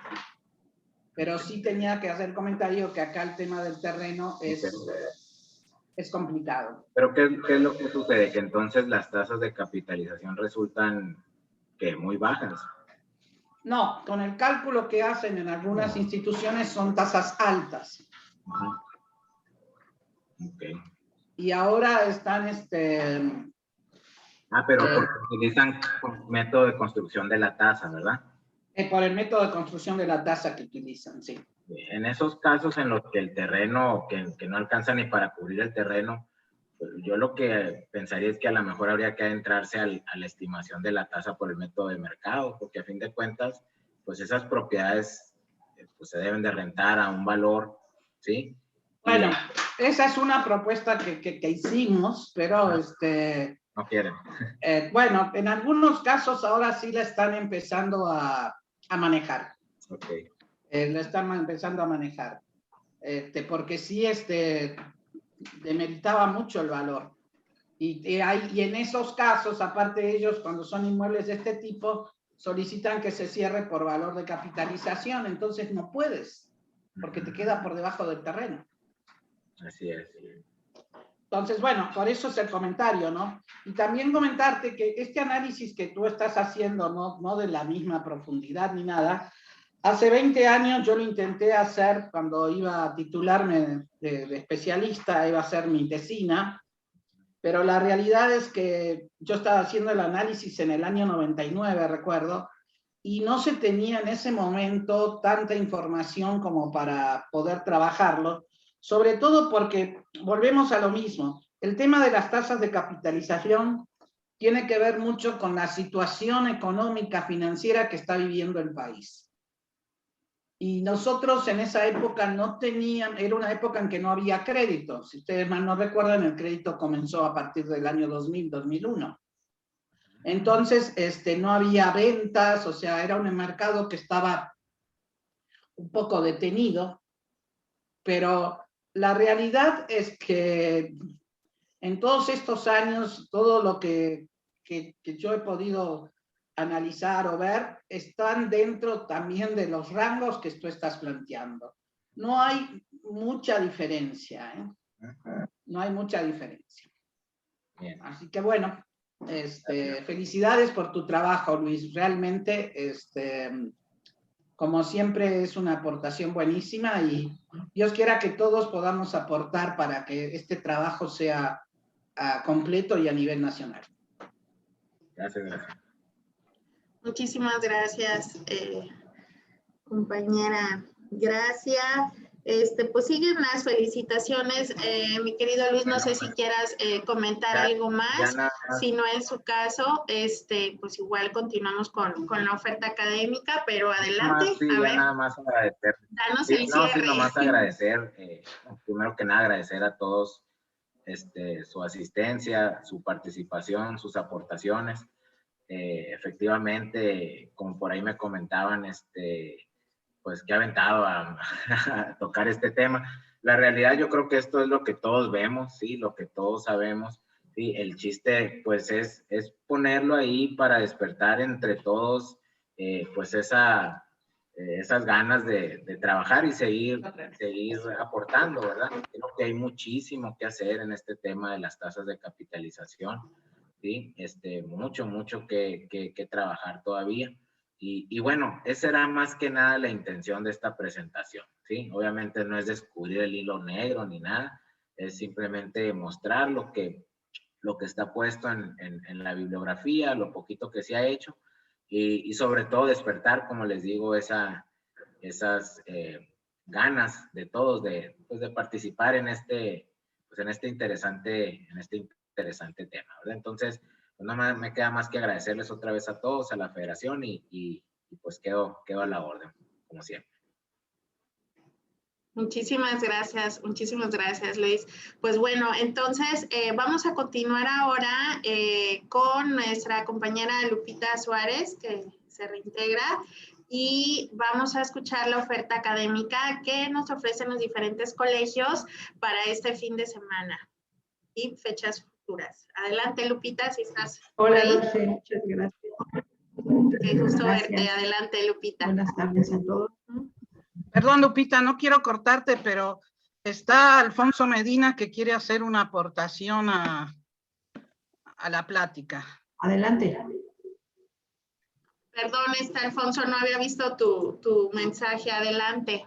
Pero sí tenía que hacer el comentario que acá el tema del terreno es complicado. Pero ¿qué es lo que sucede? Que entonces las tasas de capitalización resultan que muy bajas. No, con el cálculo que hacen en algunas instituciones son tasas altas. Okay. Y ahora están pero porque utilizan método de construcción de la tasa, ¿verdad? Por el método de construcción de la tasa que utilizan, sí. En esos casos en los que el terreno, que no alcanza ni para cubrir el terreno, pues yo lo que pensaría es que a lo mejor habría que adentrarse a la estimación de la tasa por el método de mercado, porque a fin de cuentas, pues esas propiedades pues se deben de rentar a un valor, ¿sí? Bueno, esa es una propuesta que hicimos, pero no quieren. Bueno, en algunos casos ahora sí la están empezando a manejar. Okay. La están empezando a manejar. Porque sí demeritaba mucho el valor. Y en esos casos, aparte de ellos, cuando son inmuebles de este tipo, solicitan que se cierre por valor de capitalización. Entonces no puedes, porque te queda por debajo del terreno. Así es. Entonces, bueno, por eso es el comentario, ¿no? Y también comentarte que este análisis que tú estás haciendo, no de la misma profundidad ni nada, hace 20 años yo lo intenté hacer cuando iba a titularme de especialista, iba a hacer mi tesina, pero la realidad es que yo estaba haciendo el análisis en el año 99, recuerdo, y no se tenía en ese momento tanta información como para poder trabajarlo, sobre todo porque volvemos a lo mismo. El tema de las tasas de capitalización tiene que ver mucho con la situación económica financiera que está viviendo el país. Y nosotros en esa época no teníamos, era una época en que no había crédito. Si ustedes mal no recuerdan, el crédito comenzó a partir del año 2000, 2001. Entonces, no había ventas, o sea, era un mercado que estaba un poco detenido, pero la realidad es que en todos estos años, todo lo que yo he podido analizar o ver, están dentro también de los rangos que tú estás planteando. no hay mucha diferencia, ¿eh? No hay mucha diferencia. Bien. Así que bueno, felicidades por tu trabajo, Luis. Realmente, como siempre, es una aportación buenísima y Dios quiera que todos podamos aportar para que este trabajo sea completo y a nivel nacional. Gracias, gracias. Muchísimas gracias, compañera Gracia. Pues siguen las felicitaciones. Mi querido Luis, no sé si quieras comentar algo más. Si no es su caso, pues igual continuamos con la oferta académica, pero adelante. Nada más agradecer. Danos el cierre. Sí, nomás agradecer, primero que nada agradecer a todos su asistencia, su participación, sus aportaciones. Efectivamente, como por ahí me comentaban, pues que ha aventado a tocar este tema. La realidad yo creo que esto es lo que todos vemos, ¿sí? Lo que todos sabemos, ¿sí? El chiste pues es ponerlo ahí para despertar entre todos pues esas ganas de trabajar y seguir aportando, ¿verdad? Creo que hay muchísimo que hacer en este tema de las tasas de capitalización, ¿sí? Mucho que trabajar todavía. Y bueno, esa era más que nada la intención de esta presentación, ¿sí? Obviamente no es descubrir el hilo negro ni nada, es simplemente mostrar lo que está puesto en la bibliografía, lo poquito que se ha hecho, y sobre todo despertar, como les digo, esas ganas de todos de participar en este interesante tema, ¿verdad? Entonces, pues no me queda más que agradecerles otra vez a todos, a la federación y pues quedo a la orden, como siempre. Muchísimas gracias, Luis. Pues bueno, entonces vamos a continuar ahora con nuestra compañera Lupita Suárez, que se reintegra, y vamos a escuchar la oferta académica que nos ofrecen los diferentes colegios para este fin de semana y fechas futuras. Adelante, Lupita, si estás por ahí. Hola, Marce, muchas gracias. Qué gusto verte. Adelante, Lupita. Buenas tardes a todos. Perdón, Lupita, no quiero cortarte, pero está Alfonso Medina que quiere hacer una aportación a la plática. Adelante. Perdón, Alfonso, no había visto tu mensaje. Adelante.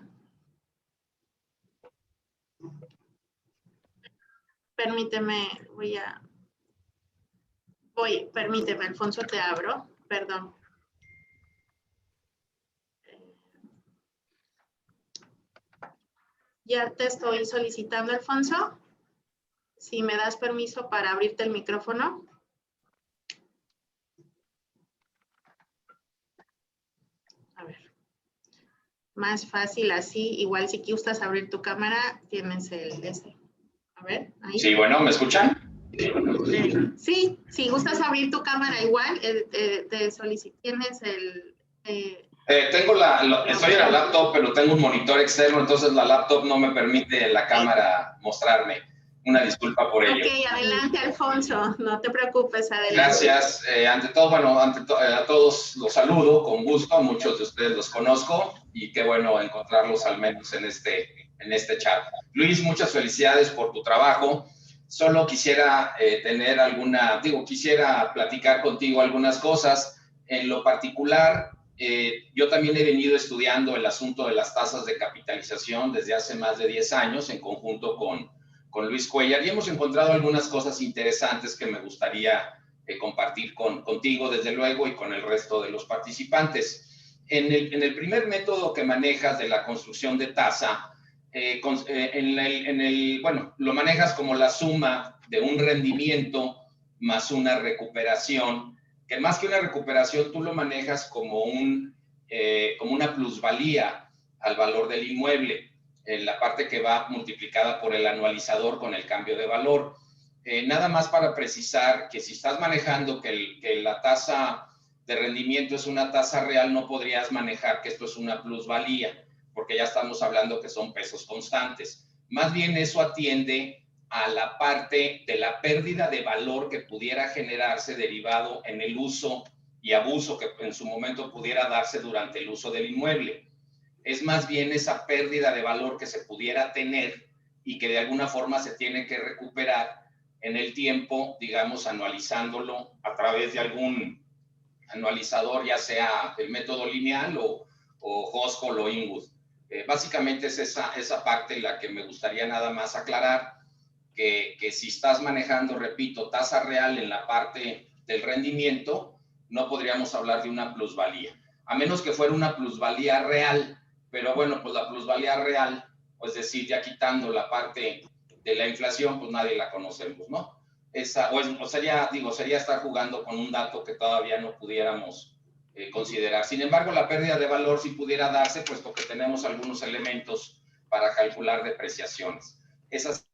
Permíteme, permíteme, Alfonso, te abro. Perdón. Ya te estoy solicitando, Alfonso. Si me das permiso para abrirte el micrófono. A ver. Más fácil así. Igual si gustas abrir tu cámara, tienes el ese. A ver, ahí. Sí, bueno, ¿me escuchan? Sí, si gustas abrir tu cámara igual, te solicito. Tienes el... estoy en la laptop, pero tengo un monitor externo, entonces la laptop no me permite la cámara mostrarme. Una disculpa por ello. Ok, adelante, Alfonso. No te preocupes, adelante. Gracias. Ante todo, a todos los saludo con gusto. Muchos de ustedes los conozco y qué bueno encontrarlos al menos en este chat. Luis, muchas felicidades por tu trabajo. Solo quisiera quisiera platicar contigo algunas cosas. En lo particular, yo también he venido estudiando el asunto de las tasas de capitalización desde hace más de 10 años en conjunto con Luis Cuellar y hemos encontrado algunas cosas interesantes que me gustaría compartir contigo, desde luego, y con el resto de los participantes. En el primer método que manejas de la construcción de tasa, lo manejas como la suma de un rendimiento más una recuperación, que más que una recuperación tú lo manejas como una plusvalía al valor del inmueble, en la parte que va multiplicada por el anualizador con el cambio de valor. Nada más para precisar que si estás manejando que la tasa de rendimiento es una tasa real, no podrías manejar que esto es una plusvalía, porque ya estamos hablando que son pesos constantes. Más bien eso atiende a la parte de la pérdida de valor que pudiera generarse derivado en el uso y abuso que en su momento pudiera darse durante el uso del inmueble. es más bien esa pérdida de valor que se pudiera tener y que de alguna forma se tiene que recuperar en el tiempo, digamos, anualizándolo a través de algún anualizador, ya sea el método lineal o Hochschild o Inwood. Básicamente es esa parte la que me gustaría nada más aclarar, que si estás manejando, repito, tasa real en la parte del rendimiento, no podríamos hablar de una plusvalía, a menos que fuera una plusvalía real, pero bueno, pues la plusvalía real, pues decir, ya quitando la parte de la inflación, pues nadie la conocemos, ¿no? Sería estar jugando con un dato que todavía no pudiéramos considerar. Sin embargo, la pérdida de valor sí pudiera darse, puesto que tenemos algunos elementos para calcular depreciaciones. Esas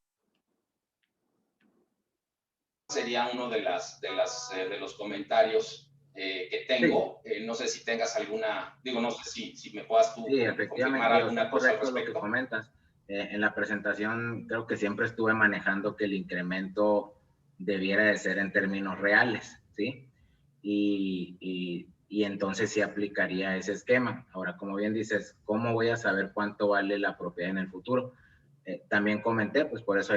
sería uno de los comentarios que tengo. Sí. No sé si tengas alguna, no sé si me puedas tú confirmar alguna cosa al respecto. Lo que comentas. En la presentación creo que siempre estuve manejando que el incremento debiera de ser en términos reales, ¿sí? Y entonces sí aplicaría ese esquema. Ahora, como bien dices, ¿cómo voy a saber cuánto vale la propiedad en el futuro? También comenté, pues por eso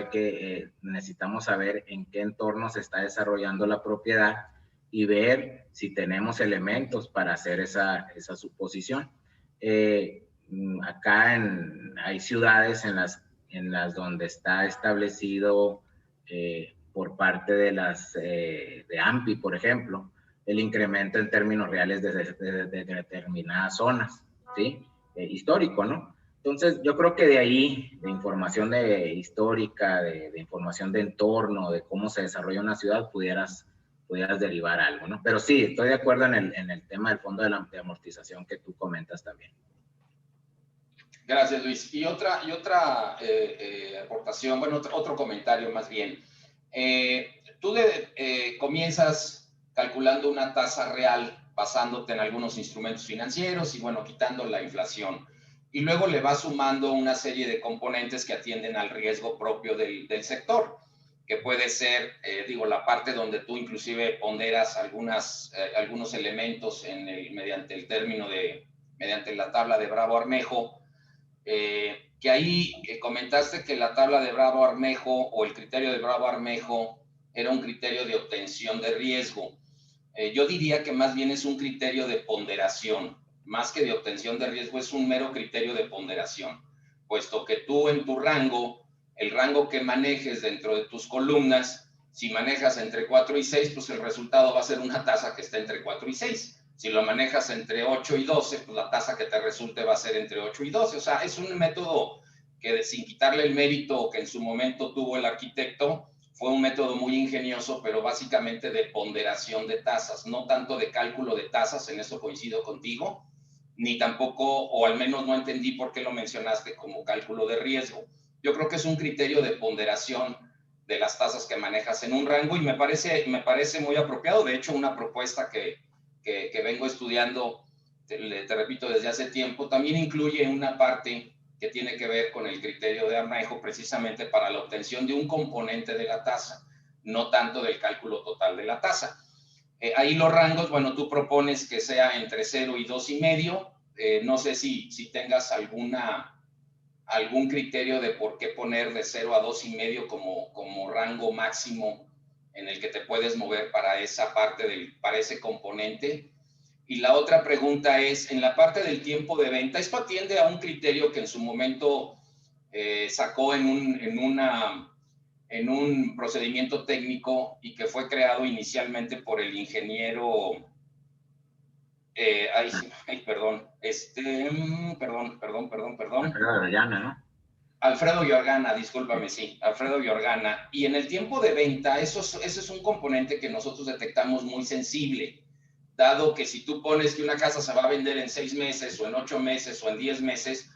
necesitamos saber en qué entorno se está desarrollando la propiedad y ver si tenemos elementos para hacer esa suposición. Acá hay ciudades en las donde está establecido por parte de AMPI, por ejemplo, el incremento en términos reales de determinadas zonas, ¿sí? Histórico, ¿no? Entonces, yo creo que de ahí, de información histórica, de información de entorno, de cómo se desarrolla una ciudad, pudieras derivar algo, ¿no? Pero sí, estoy de acuerdo en el tema del fondo de amortización que tú comentas también. Gracias, Luis. Y otra aportación, bueno, otro comentario más bien. Tú comienzas calculando una tasa real basándote en algunos instrumentos financieros y, bueno, quitando la inflación. Y luego le vas sumando una serie de componentes que atienden al riesgo propio del sector, que puede ser, la parte donde tú inclusive ponderas algunos elementos mediante la tabla de Bravo-Armejo, que ahí comentaste que la tabla de Bravo-Armejo o el criterio de Bravo-Armejo era un criterio de obtención de riesgo. Yo diría que más bien es un criterio de ponderación, más que de obtención de riesgo, es un mero criterio de ponderación, puesto que tú en tu rango, el rango que manejes dentro de tus columnas, si manejas entre 4 y 6, pues el resultado va a ser una tasa que está entre 4 y 6. Si lo manejas entre 8 y 12, pues la tasa que te resulte va a ser entre 8 y 12. O sea, es un método que, sin quitarle el mérito que en su momento tuvo el arquitecto, fue un método muy ingenioso, pero básicamente de ponderación de tasas, no tanto de cálculo de tasas, en eso coincido contigo, ni tampoco, o al menos no entendí por qué lo mencionaste como cálculo de riesgo. Yo creo que es un criterio de ponderación de las tasas que manejas en un rango y me parece muy apropiado. De hecho, una propuesta que vengo estudiando, te repito, desde hace tiempo, también incluye una parte que tiene que ver con el criterio de Armejo, precisamente para la obtención de un componente de la tasa, no tanto del cálculo total de la tasa. Ahí los rangos, bueno, tú propones que sea entre 0 y 2,5. No sé si tengas algún criterio de por qué poner de 0 a 2,5 como rango máximo en el que te puedes mover para esa parte para ese componente. Y la otra pregunta es, en la parte del tiempo de venta, esto atiende a un criterio que en su momento sacó en un procedimiento técnimo y que fue creado inicialmente por el ingeniero, perdón. Alfredo Orellana, ¿no? Alfredo Giorgana, discúlpame, sí, Alfredo Giorgana. Y en el tiempo de venta, ese es un componente que nosotros detectamos muy sensible, dado que si tú pones que una casa se va a vender en 6 meses o en 8 meses o en 10 meses,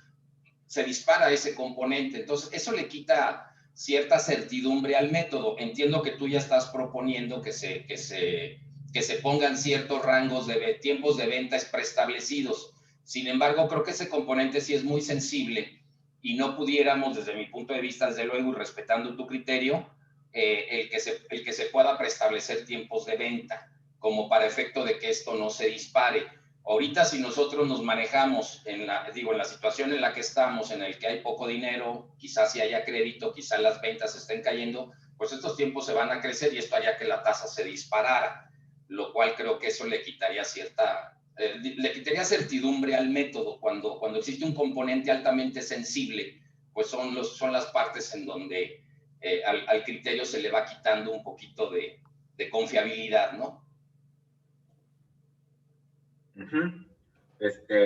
se dispara ese componente. Entonces, eso le quita cierta certidumbre al método. Entiendo que tú ya estás proponiendo que se pongan ciertos rangos de tiempos de venta preestablecidos. Sin embargo, creo que ese componente sí es muy sensible y no pudiéramos, desde mi punto de vista, desde luego, y respetando tu criterio, el que se pueda preestablecer tiempos de venta, como para efecto de que esto no se dispare. Ahorita si nosotros nos manejamos en la situación en la que estamos, en el que hay poco dinero, quizás si haya crédito, quizás las ventas estén cayendo, pues estos tiempos se van a crecer y esto haría que la tasa se disparara, lo cual creo que eso le quitaría certidumbre al método. Cuando existe un componente altamente sensible, pues son las partes en donde al criterio se le va quitando un poquito de confiabilidad, ¿no?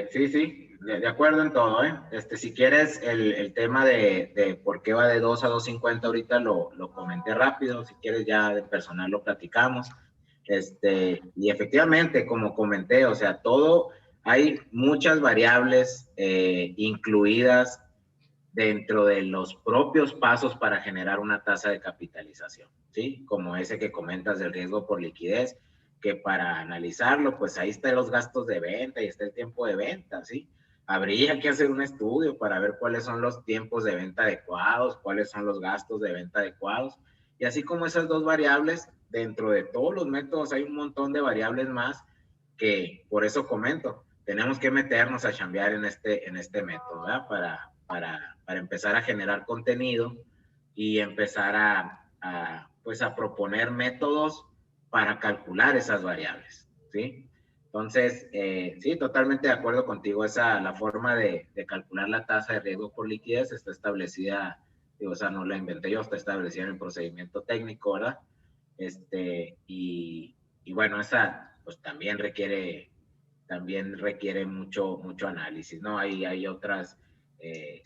Sí, de acuerdo en todo, ¿eh? Si quieres, el tema de por qué va de 2 a 2.50 ahorita lo comenté rápido, si quieres ya de personal lo platicamos. Y efectivamente, como comenté, o sea, hay muchas variables incluidas dentro de los propios pasos para generar una tasa de capitalización, ¿sí? Como ese que comentas del riesgo por liquidez, que para analizarlo, pues ahí están los gastos de venta y está el tiempo de venta, ¿sí? Habría que hacer un estudio para ver cuáles son los tiempos de venta adecuados, cuáles son los gastos de venta adecuados, y así como esas dos variables, dentro de todos los métodos hay un montón de variables más que, por eso comento, tenemos que meternos a chambear en este método, ¿verdad? Para empezar a generar contenido y empezar a proponer métodos para calcular esas variables, ¿sí? Entonces, sí, totalmente de acuerdo contigo. La forma de calcular la tasa de riesgo por liquidez está establecida, o sea, no la inventé yo, está establecida en el procedimiento técnico, ¿verdad? Y bueno, esa pues también requiere mucho análisis, ¿no? Hay otras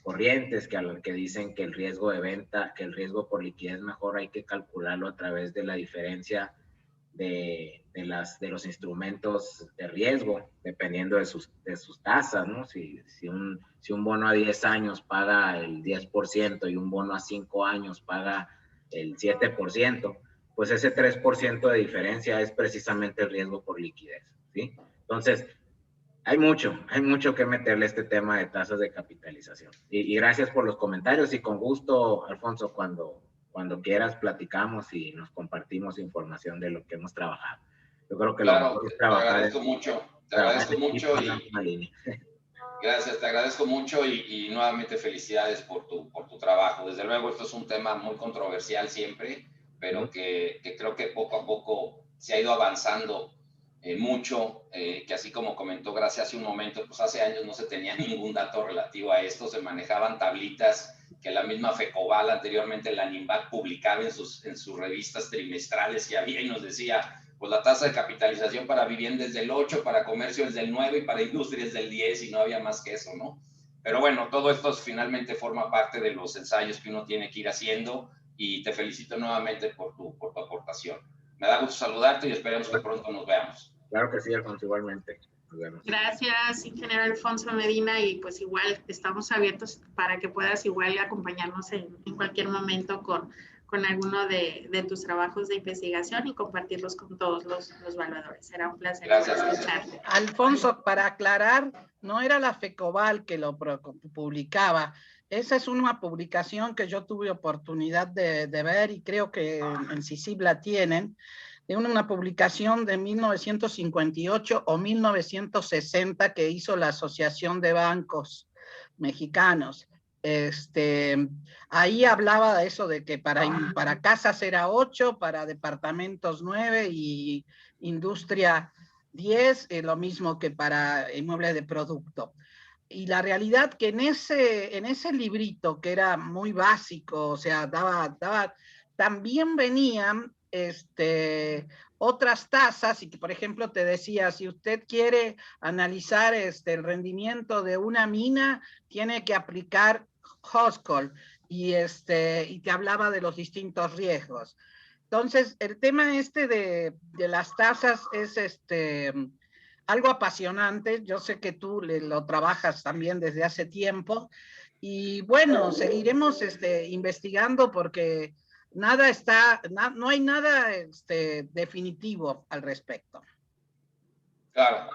corrientes que dicen que el riesgo de venta, que el riesgo por liquidez mejor hay que calcularlo a través de la diferencia de los instrumentos de riesgo, dependiendo de sus tasas, ¿no? Si un bono a 10 años paga el 10% y un bono a 5 años paga el 7%, pues ese 3% de diferencia es precisamente el riesgo por liquidez, ¿sí? Entonces, hay mucho que meterle a este tema de tasas de capitalización. Y gracias por los comentarios y con gusto, Alfonso, cuando quieras platicamos y nos compartimos información de lo que hemos trabajado. Yo creo que claro, lo mejor es trabajar. Te agradezco mucho y gracias, te agradezco mucho y nuevamente felicidades por tu trabajo. Desde luego esto es un tema muy controversial siempre, pero que creo que poco a poco se ha ido avanzando mucho, que así como comentó Gracia hace un momento, pues hace años no se tenía ningún dato relativo a esto, se manejaban tablitas que la misma FECOBAL, anteriormente la NIMBAC, publicaba en sus revistas trimestrales que había y nos decía, pues la tasa de capitalización para vivienda es del 8, para comercio es del 9 y para industria es del 10 y no había más que eso, ¿no? Pero bueno, todo esto finalmente forma parte de los ensayos que uno tiene que ir haciendo y te felicito nuevamente por tu aportación. Me da gusto saludarte y esperemos que pronto nos veamos. Claro que sí, Alfonso, igualmente. Gracias, ingeniero Alfonso Medina, y pues igual estamos abiertos para que puedas igual acompañarnos en cualquier momento con alguno de tus trabajos de investigación y compartirlos con todos los evaluadores. Será un placer escucharte. Alfonso, para aclarar, no era la FECOBAL que lo publicaba. Esa es una publicación que yo tuve oportunidad de ver y creo que en CICIB la tienen, de una publicación de 1958 o 1960 que hizo la Asociación de Bancos Mexicanos. Ahí hablaba de eso, de que para casas era 8, para departamentos 9 y industria 10, lo mismo que para inmuebles de producto. Y la realidad que en ese librito, que era muy básico, o sea, también venían otras tasas, y que por ejemplo te decía, si usted quiere analizar el rendimiento de una mina, tiene que aplicar Hoscol, y te hablaba de los distintos riesgos. Entonces, el tema de las tasas es algo apasionante. Yo sé que tú lo trabajas también desde hace tiempo, y bueno, seguiremos investigando porque no hay nada definitivo al respecto. Claro.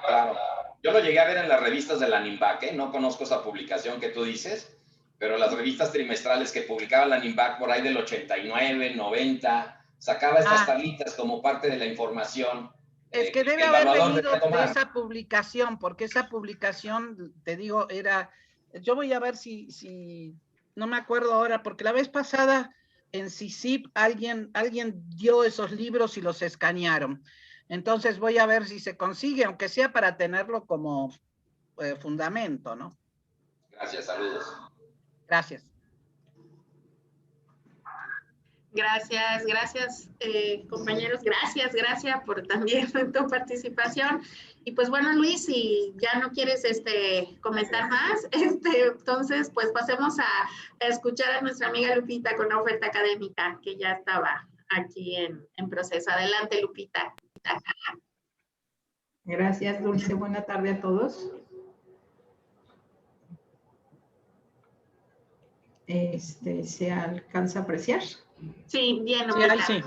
Yo lo llegué a ver en las revistas de la NIMBAC, ¿eh? No conozco esa publicación que tú dices, pero las revistas trimestrales que publicaba la NIMBAC por ahí del 89, 90, sacaba estas tablitas como parte de la información Es que debe el haber evaluador venido debe tomar. de esa publicación, porque esa publicación, te digo, era... Yo voy a ver si no me acuerdo ahora, porque la vez pasada en CICIP alguien dio esos libros y los escanearon. Entonces voy a ver si se consigue, aunque sea para tenerlo como fundamento, ¿no? Gracias, saludos. Gracias. Gracias, compañeros. Gracias por también tu participación. Y pues bueno, Luis, si ya no quieres comentar más, entonces pues pasemos a escuchar a nuestra amiga Lupita con la oferta académica que ya estaba aquí en proceso. Adelante, Lupita. Gracias, Dulce. Buena tarde a todos. ¿Se alcanza a apreciar? Sí, bien. Sí, ahí sí.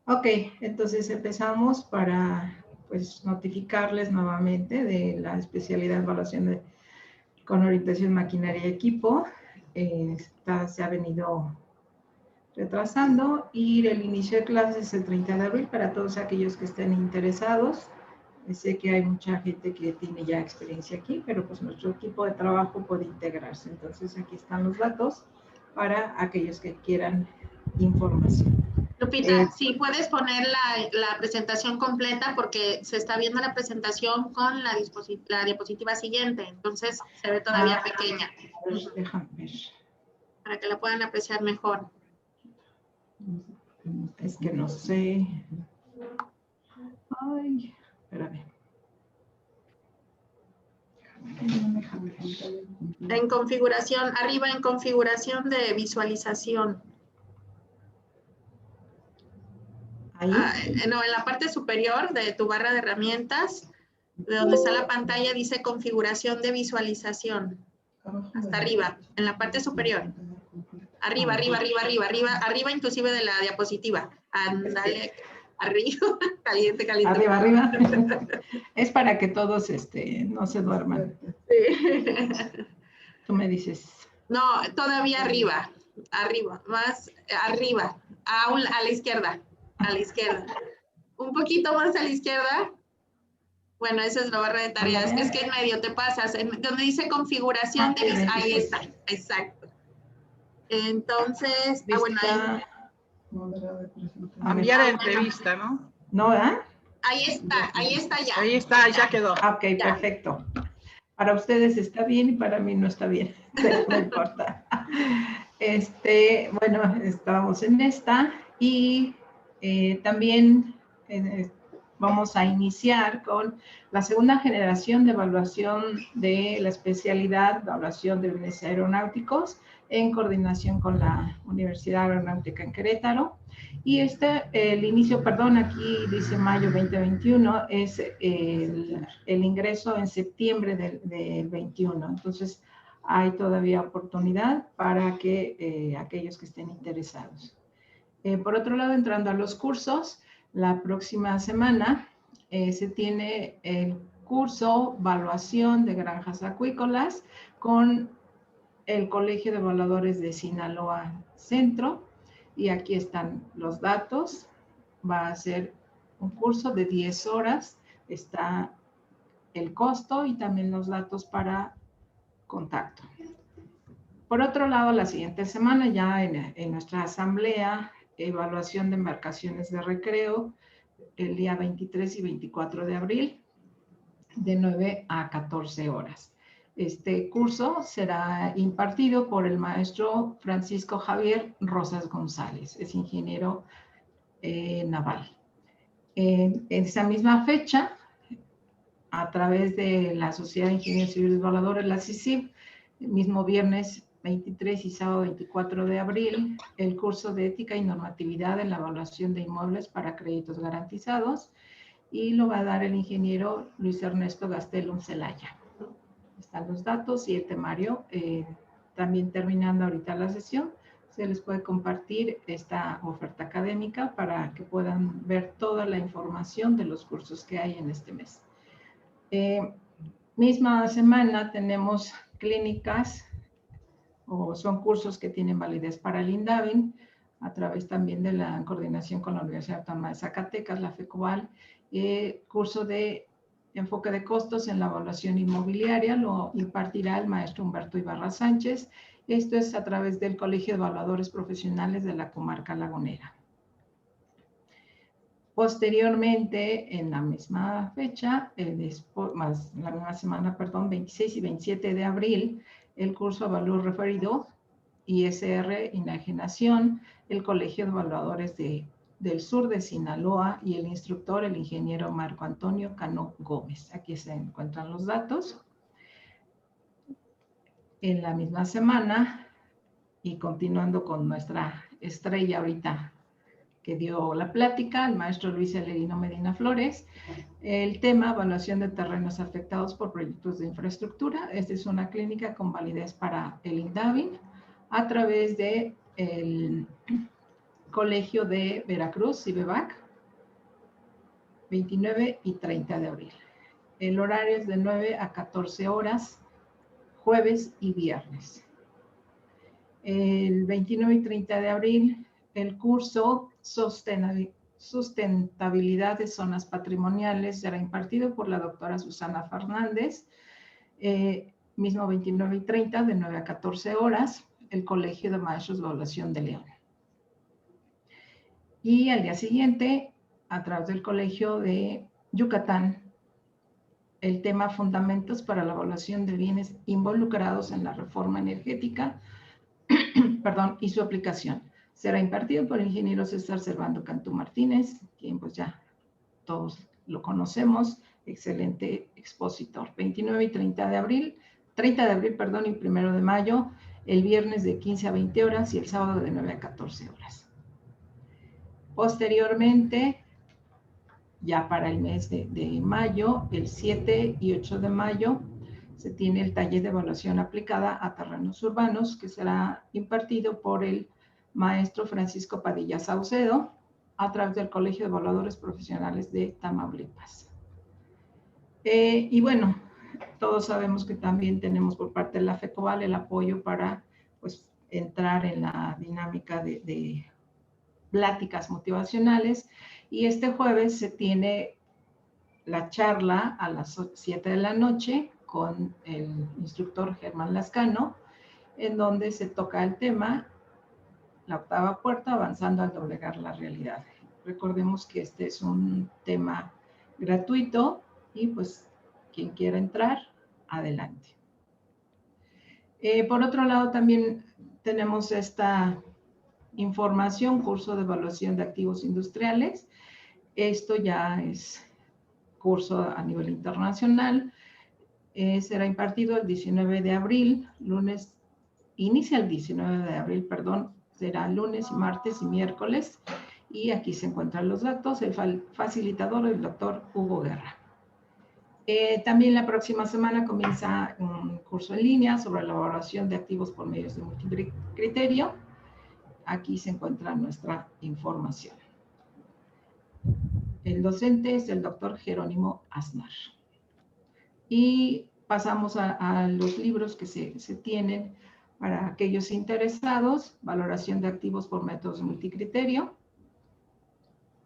Ok, entonces empezamos para pues notificarles nuevamente de la especialidad de evaluación con orientación maquinaria y equipo. Se ha venido retrasando y el inicio de clases es el 30 de abril para todos aquellos que estén interesados. Sé que hay mucha gente que tiene ya experiencia aquí, pero pues nuestro equipo de trabajo puede integrarse. Entonces aquí están los datos para aquellos que quieran información. Lupita, si puedes poner la presentación completa porque se está viendo la presentación con la diapositiva siguiente, entonces se ve todavía pequeña. A ver, déjame ver. Para que la puedan apreciar mejor. Es que no sé. Ay, espérame. En configuración, arriba en configuración de visualización. ¿Ahí? No, en la parte superior de tu barra de herramientas, de donde está la pantalla, dice configuración de visualización. Hasta arriba, en la parte superior. Arriba, inclusive de la diapositiva. Ándale, arriba, caliente. Arriba. Es para que todos no se duerman. Sí. Tú me dices. No, todavía arriba, más arriba, a la izquierda. Un poquito más a la izquierda. Bueno, esa es la barra de tareas. Es que en medio te pasas, donde dice configuración, ahí está, exacto. Entonces, bueno, ahí. Cambiar de entrevista, ¿no? ¿No, Ahí está ya. Ahí está, ya quedó. Ok, ya. Perfecto. Para ustedes está bien y para mí no está bien, pero no importa. Bueno, estábamos en esta y también vamos a iniciar con la segunda generación de evaluación de la especialidad de evaluación de bienes aeronáuticos en coordinación con la Universidad Aeronáutica en Querétaro. Y el inicio, aquí dice mayo 2021, es el ingreso en septiembre del 21. Entonces, hay todavía oportunidad para que aquellos que estén interesados. Por otro lado, entrando a los cursos, la próxima semana se tiene el curso Evaluación de Granjas Acuícolas con el Colegio de Evaluadores de Sinaloa Centro. Y aquí están los datos. Va a ser un curso de 10 horas. Está el costo y también los datos para contacto. Por otro lado, la siguiente semana, ya en nuestra asamblea, evaluación de embarcaciones de recreo, el día 23 y 24 de abril, de 9 a 14 horas. Este curso será impartido por el maestro Francisco Javier Rosas González, es ingeniero naval. En esa misma fecha, a través de la Sociedad de Ingenieros Civiles Evaluadores, la CICIV, el mismo viernes 23 y sábado 24 de abril, el curso de Ética y Normatividad en la Evaluación de Inmuebles para Créditos Garantizados, y lo va a dar el ingeniero Luis Ernesto Gastelum Celaya. Están los datos y el temario. También terminando ahorita la sesión, se les puede compartir esta oferta académica para que puedan ver toda la información de los cursos que hay en este mes. Misma semana tenemos clínicas, o son cursos que tienen validez para el INDAVIN, a través también de la coordinación con la Universidad Autónoma de Zacatecas, la FECOBAL, curso de enfoque de costos en la evaluación inmobiliaria, lo impartirá el maestro Humberto Ibarra Sánchez. Esto es a través del Colegio de Evaluadores Profesionales de la Comarca Lagunera. Posteriormente, en la misma fecha, la misma semana, perdón, 26 y 27 de abril, el curso Avalúo Referido, ISR, Enajenación, el Colegio de Evaluadores del Sur de Sinaloa y el instructor, el ingeniero Marco Antonio Cano Gómez. Aquí se encuentran los datos. En la misma semana, y continuando con nuestra estrella ahorita que dio la plática, el maestro Luis Celerino Medina Flores, el tema evaluación de terrenos afectados por proyectos de infraestructura. Esta es una clínica con validez para el INDAVI a través de el Colegio de Veracruz, CIBEVAC, 29 y 30 de abril. El horario es de 9 a 14 horas, jueves y viernes. El 29 y 30 de abril, el curso Sustentabilidad de Zonas Patrimoniales será impartido por la doctora Susana Fernández, mismo 29 y 30, de 9 a 14 horas, el Colegio de Maestros de Evaluación de León. Y al día siguiente, a través del Colegio de Yucatán, el tema Fundamentos para la Evaluación de Bienes Involucrados en la Reforma Energética, perdón, y su aplicación. Será impartido por el ingeniero César Servando Cantú Martínez, quien pues ya todos lo conocemos, excelente expositor. 29 y 30 de abril, perdón, y 1 de mayo, el viernes de 15 a 20 horas y el sábado de 9 a 14 horas. Posteriormente, ya para el mes de mayo, el 7 y 8 de mayo, se tiene el taller de evaluación aplicada a terrenos urbanos, que será impartido por el maestro Francisco Padilla Saucedo, a través del Colegio de Evaluadores Profesionales de Tamaulipas. Y bueno, todos sabemos que también tenemos por parte de la FECOBAL el apoyo para pues, entrar en la dinámica de pláticas motivacionales, y este jueves se tiene la charla a las 7 de la noche con el instructor Germán Lascano, en donde se toca el tema La octava puerta, avanzando al doblegar la realidad. Recordemos que este es un tema gratuito y pues quien quiera entrar, adelante. Por otro lado, también tenemos esta información, curso de evaluación de activos industriales. Esto ya es curso a nivel internacional. Será impartido el 19 de abril, lunes, inicia el 19 de abril, perdón, será lunes, martes y miércoles. Y aquí se encuentran los datos. El facilitador, el doctor Hugo Guerra. También la próxima semana comienza un curso en línea sobre la evaluación de activos por medios de multicriterio. Aquí se encuentra nuestra información. El docente es el doctor Jerónimo Aznar. Y pasamos a los libros que se tienen para aquellos interesados. Valoración de activos por métodos de multicriterio.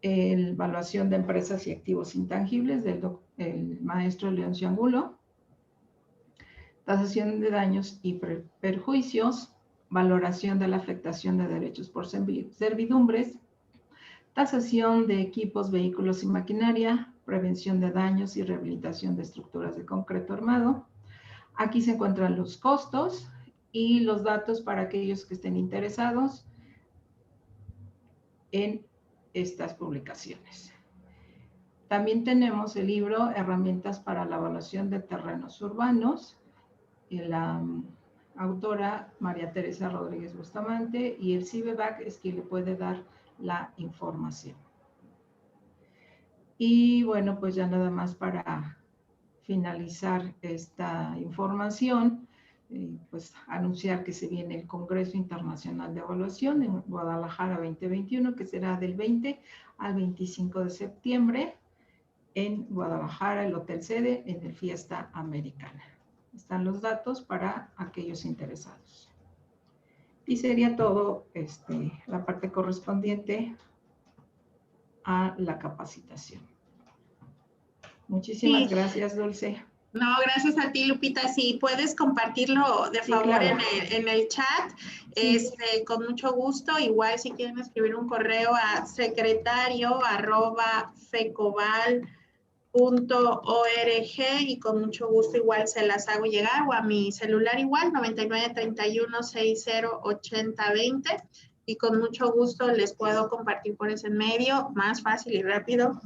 Evaluación de empresas y activos intangibles del maestro Leoncio Angulo. Tasación de daños y perjuicios. Valoración de la afectación de derechos por servidumbres. Tasación de equipos, vehículos y maquinaria. Prevención de daños y rehabilitación de estructuras de concreto armado. Aquí se encuentran los costos y los datos para aquellos que estén interesados en estas publicaciones. También tenemos el libro Herramientas para la evaluación de terrenos urbanos, la autora María Teresa Rodríguez Bustamante, y el CIBEVAC es quien le puede dar la información. Y bueno, pues ya nada más para finalizar esta información, pues anunciar que se viene el Congreso Internacional de Evaluación en Guadalajara 2021, que será del 20 al 25 de septiembre en Guadalajara, el hotel sede, en el Fiesta Americana. Están los datos para aquellos interesados. Y sería todo la parte correspondiente a la capacitación. Muchísimas gracias, Dulce. No, gracias a ti, Lupita. Si puedes compartirlo de favor, claro, en el chat, sí, con mucho gusto. Igual si quieren escribir un correo a secretario@fecoval.org y con mucho gusto igual se las hago llegar, o a mi celular igual, 9931608020, y con mucho gusto les puedo compartir por ese medio, más fácil y rápido.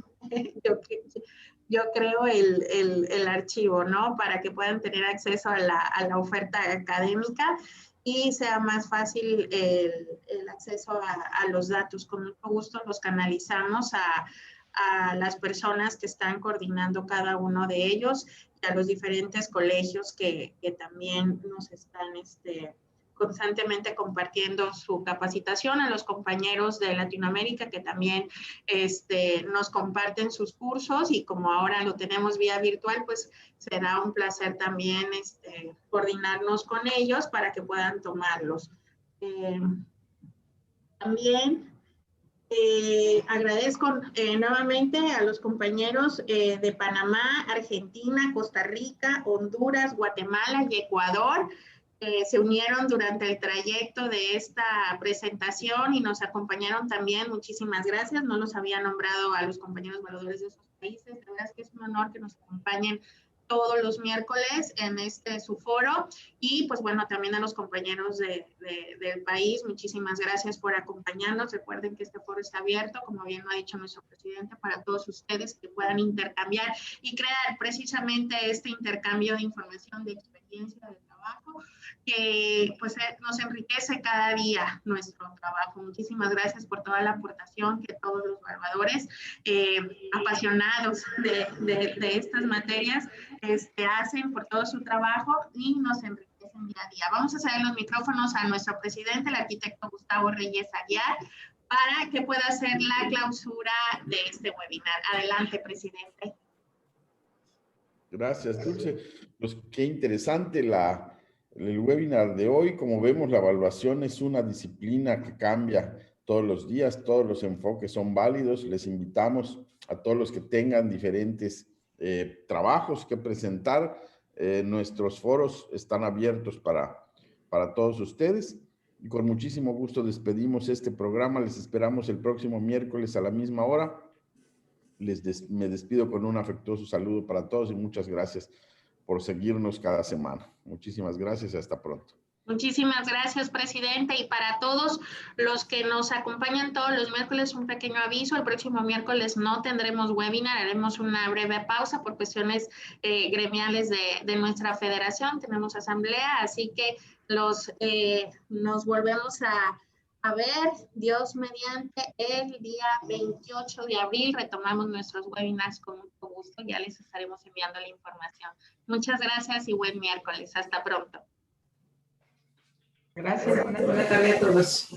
Yo creo el archivo, ¿no? Para que puedan tener acceso a la oferta académica y sea más fácil el acceso a los datos. Con mucho gusto los canalizamos a las personas que están coordinando cada uno de ellos y a los diferentes colegios que también nos están constantemente compartiendo su capacitación, a los compañeros de Latinoamérica que también nos comparten sus cursos, y como ahora lo tenemos vía virtual, pues será un placer también coordinarnos con ellos para que puedan tomarlos. También agradezco nuevamente a los compañeros de Panamá, Argentina, Costa Rica, Honduras, Guatemala y Ecuador. Se unieron durante el trayecto de esta presentación y nos acompañaron también. Muchísimas gracias. No los había nombrado a los compañeros evaluadores de esos países. La verdad es que es un honor que nos acompañen todos los miércoles en su foro. Y pues bueno, también a los compañeros del país, muchísimas gracias por acompañarnos. Recuerden que este foro está abierto, como bien lo ha dicho nuestro presidente, para todos ustedes que puedan intercambiar y crear precisamente este intercambio de información, de experiencia, de trabajo, que pues nos enriquece cada día nuestro trabajo. Muchísimas gracias por toda la aportación que todos los evaluadores apasionados de estas materias hacen, por todo su trabajo, y nos enriquecen día a día. Vamos a ceder los micrófonos a nuestro presidente, el arquitecto Gustavo Reyes Aguiar, para que pueda hacer la clausura de este webinar. Adelante, presidente. Gracias, Dulce. Pues qué interesante el webinar de hoy. Como vemos, la evaluación es una disciplina que cambia todos los días, todos los enfoques son válidos. Les invitamos a todos los que tengan diferentes trabajos que presentar. Nuestros foros están abiertos para todos ustedes. Y con muchísimo gusto despedimos este programa. Les esperamos el próximo miércoles a la misma hora. Me despido con un afectuoso saludo para todos y muchas gracias por seguirnos cada semana. Muchísimas gracias y hasta pronto. Muchísimas gracias, presidente. Y para todos los que nos acompañan todos los miércoles, un pequeño aviso: el próximo miércoles no tendremos webinar, haremos una breve pausa por cuestiones gremiales de nuestra federación. Tenemos asamblea, así que nos volvemos a ver, Dios mediante, el día 28 de abril. Retomamos nuestros webinars con mucho gusto. Ya les estaremos enviando la información. Muchas gracias y buen miércoles. Hasta pronto. Gracias. Buenas tardes a todos.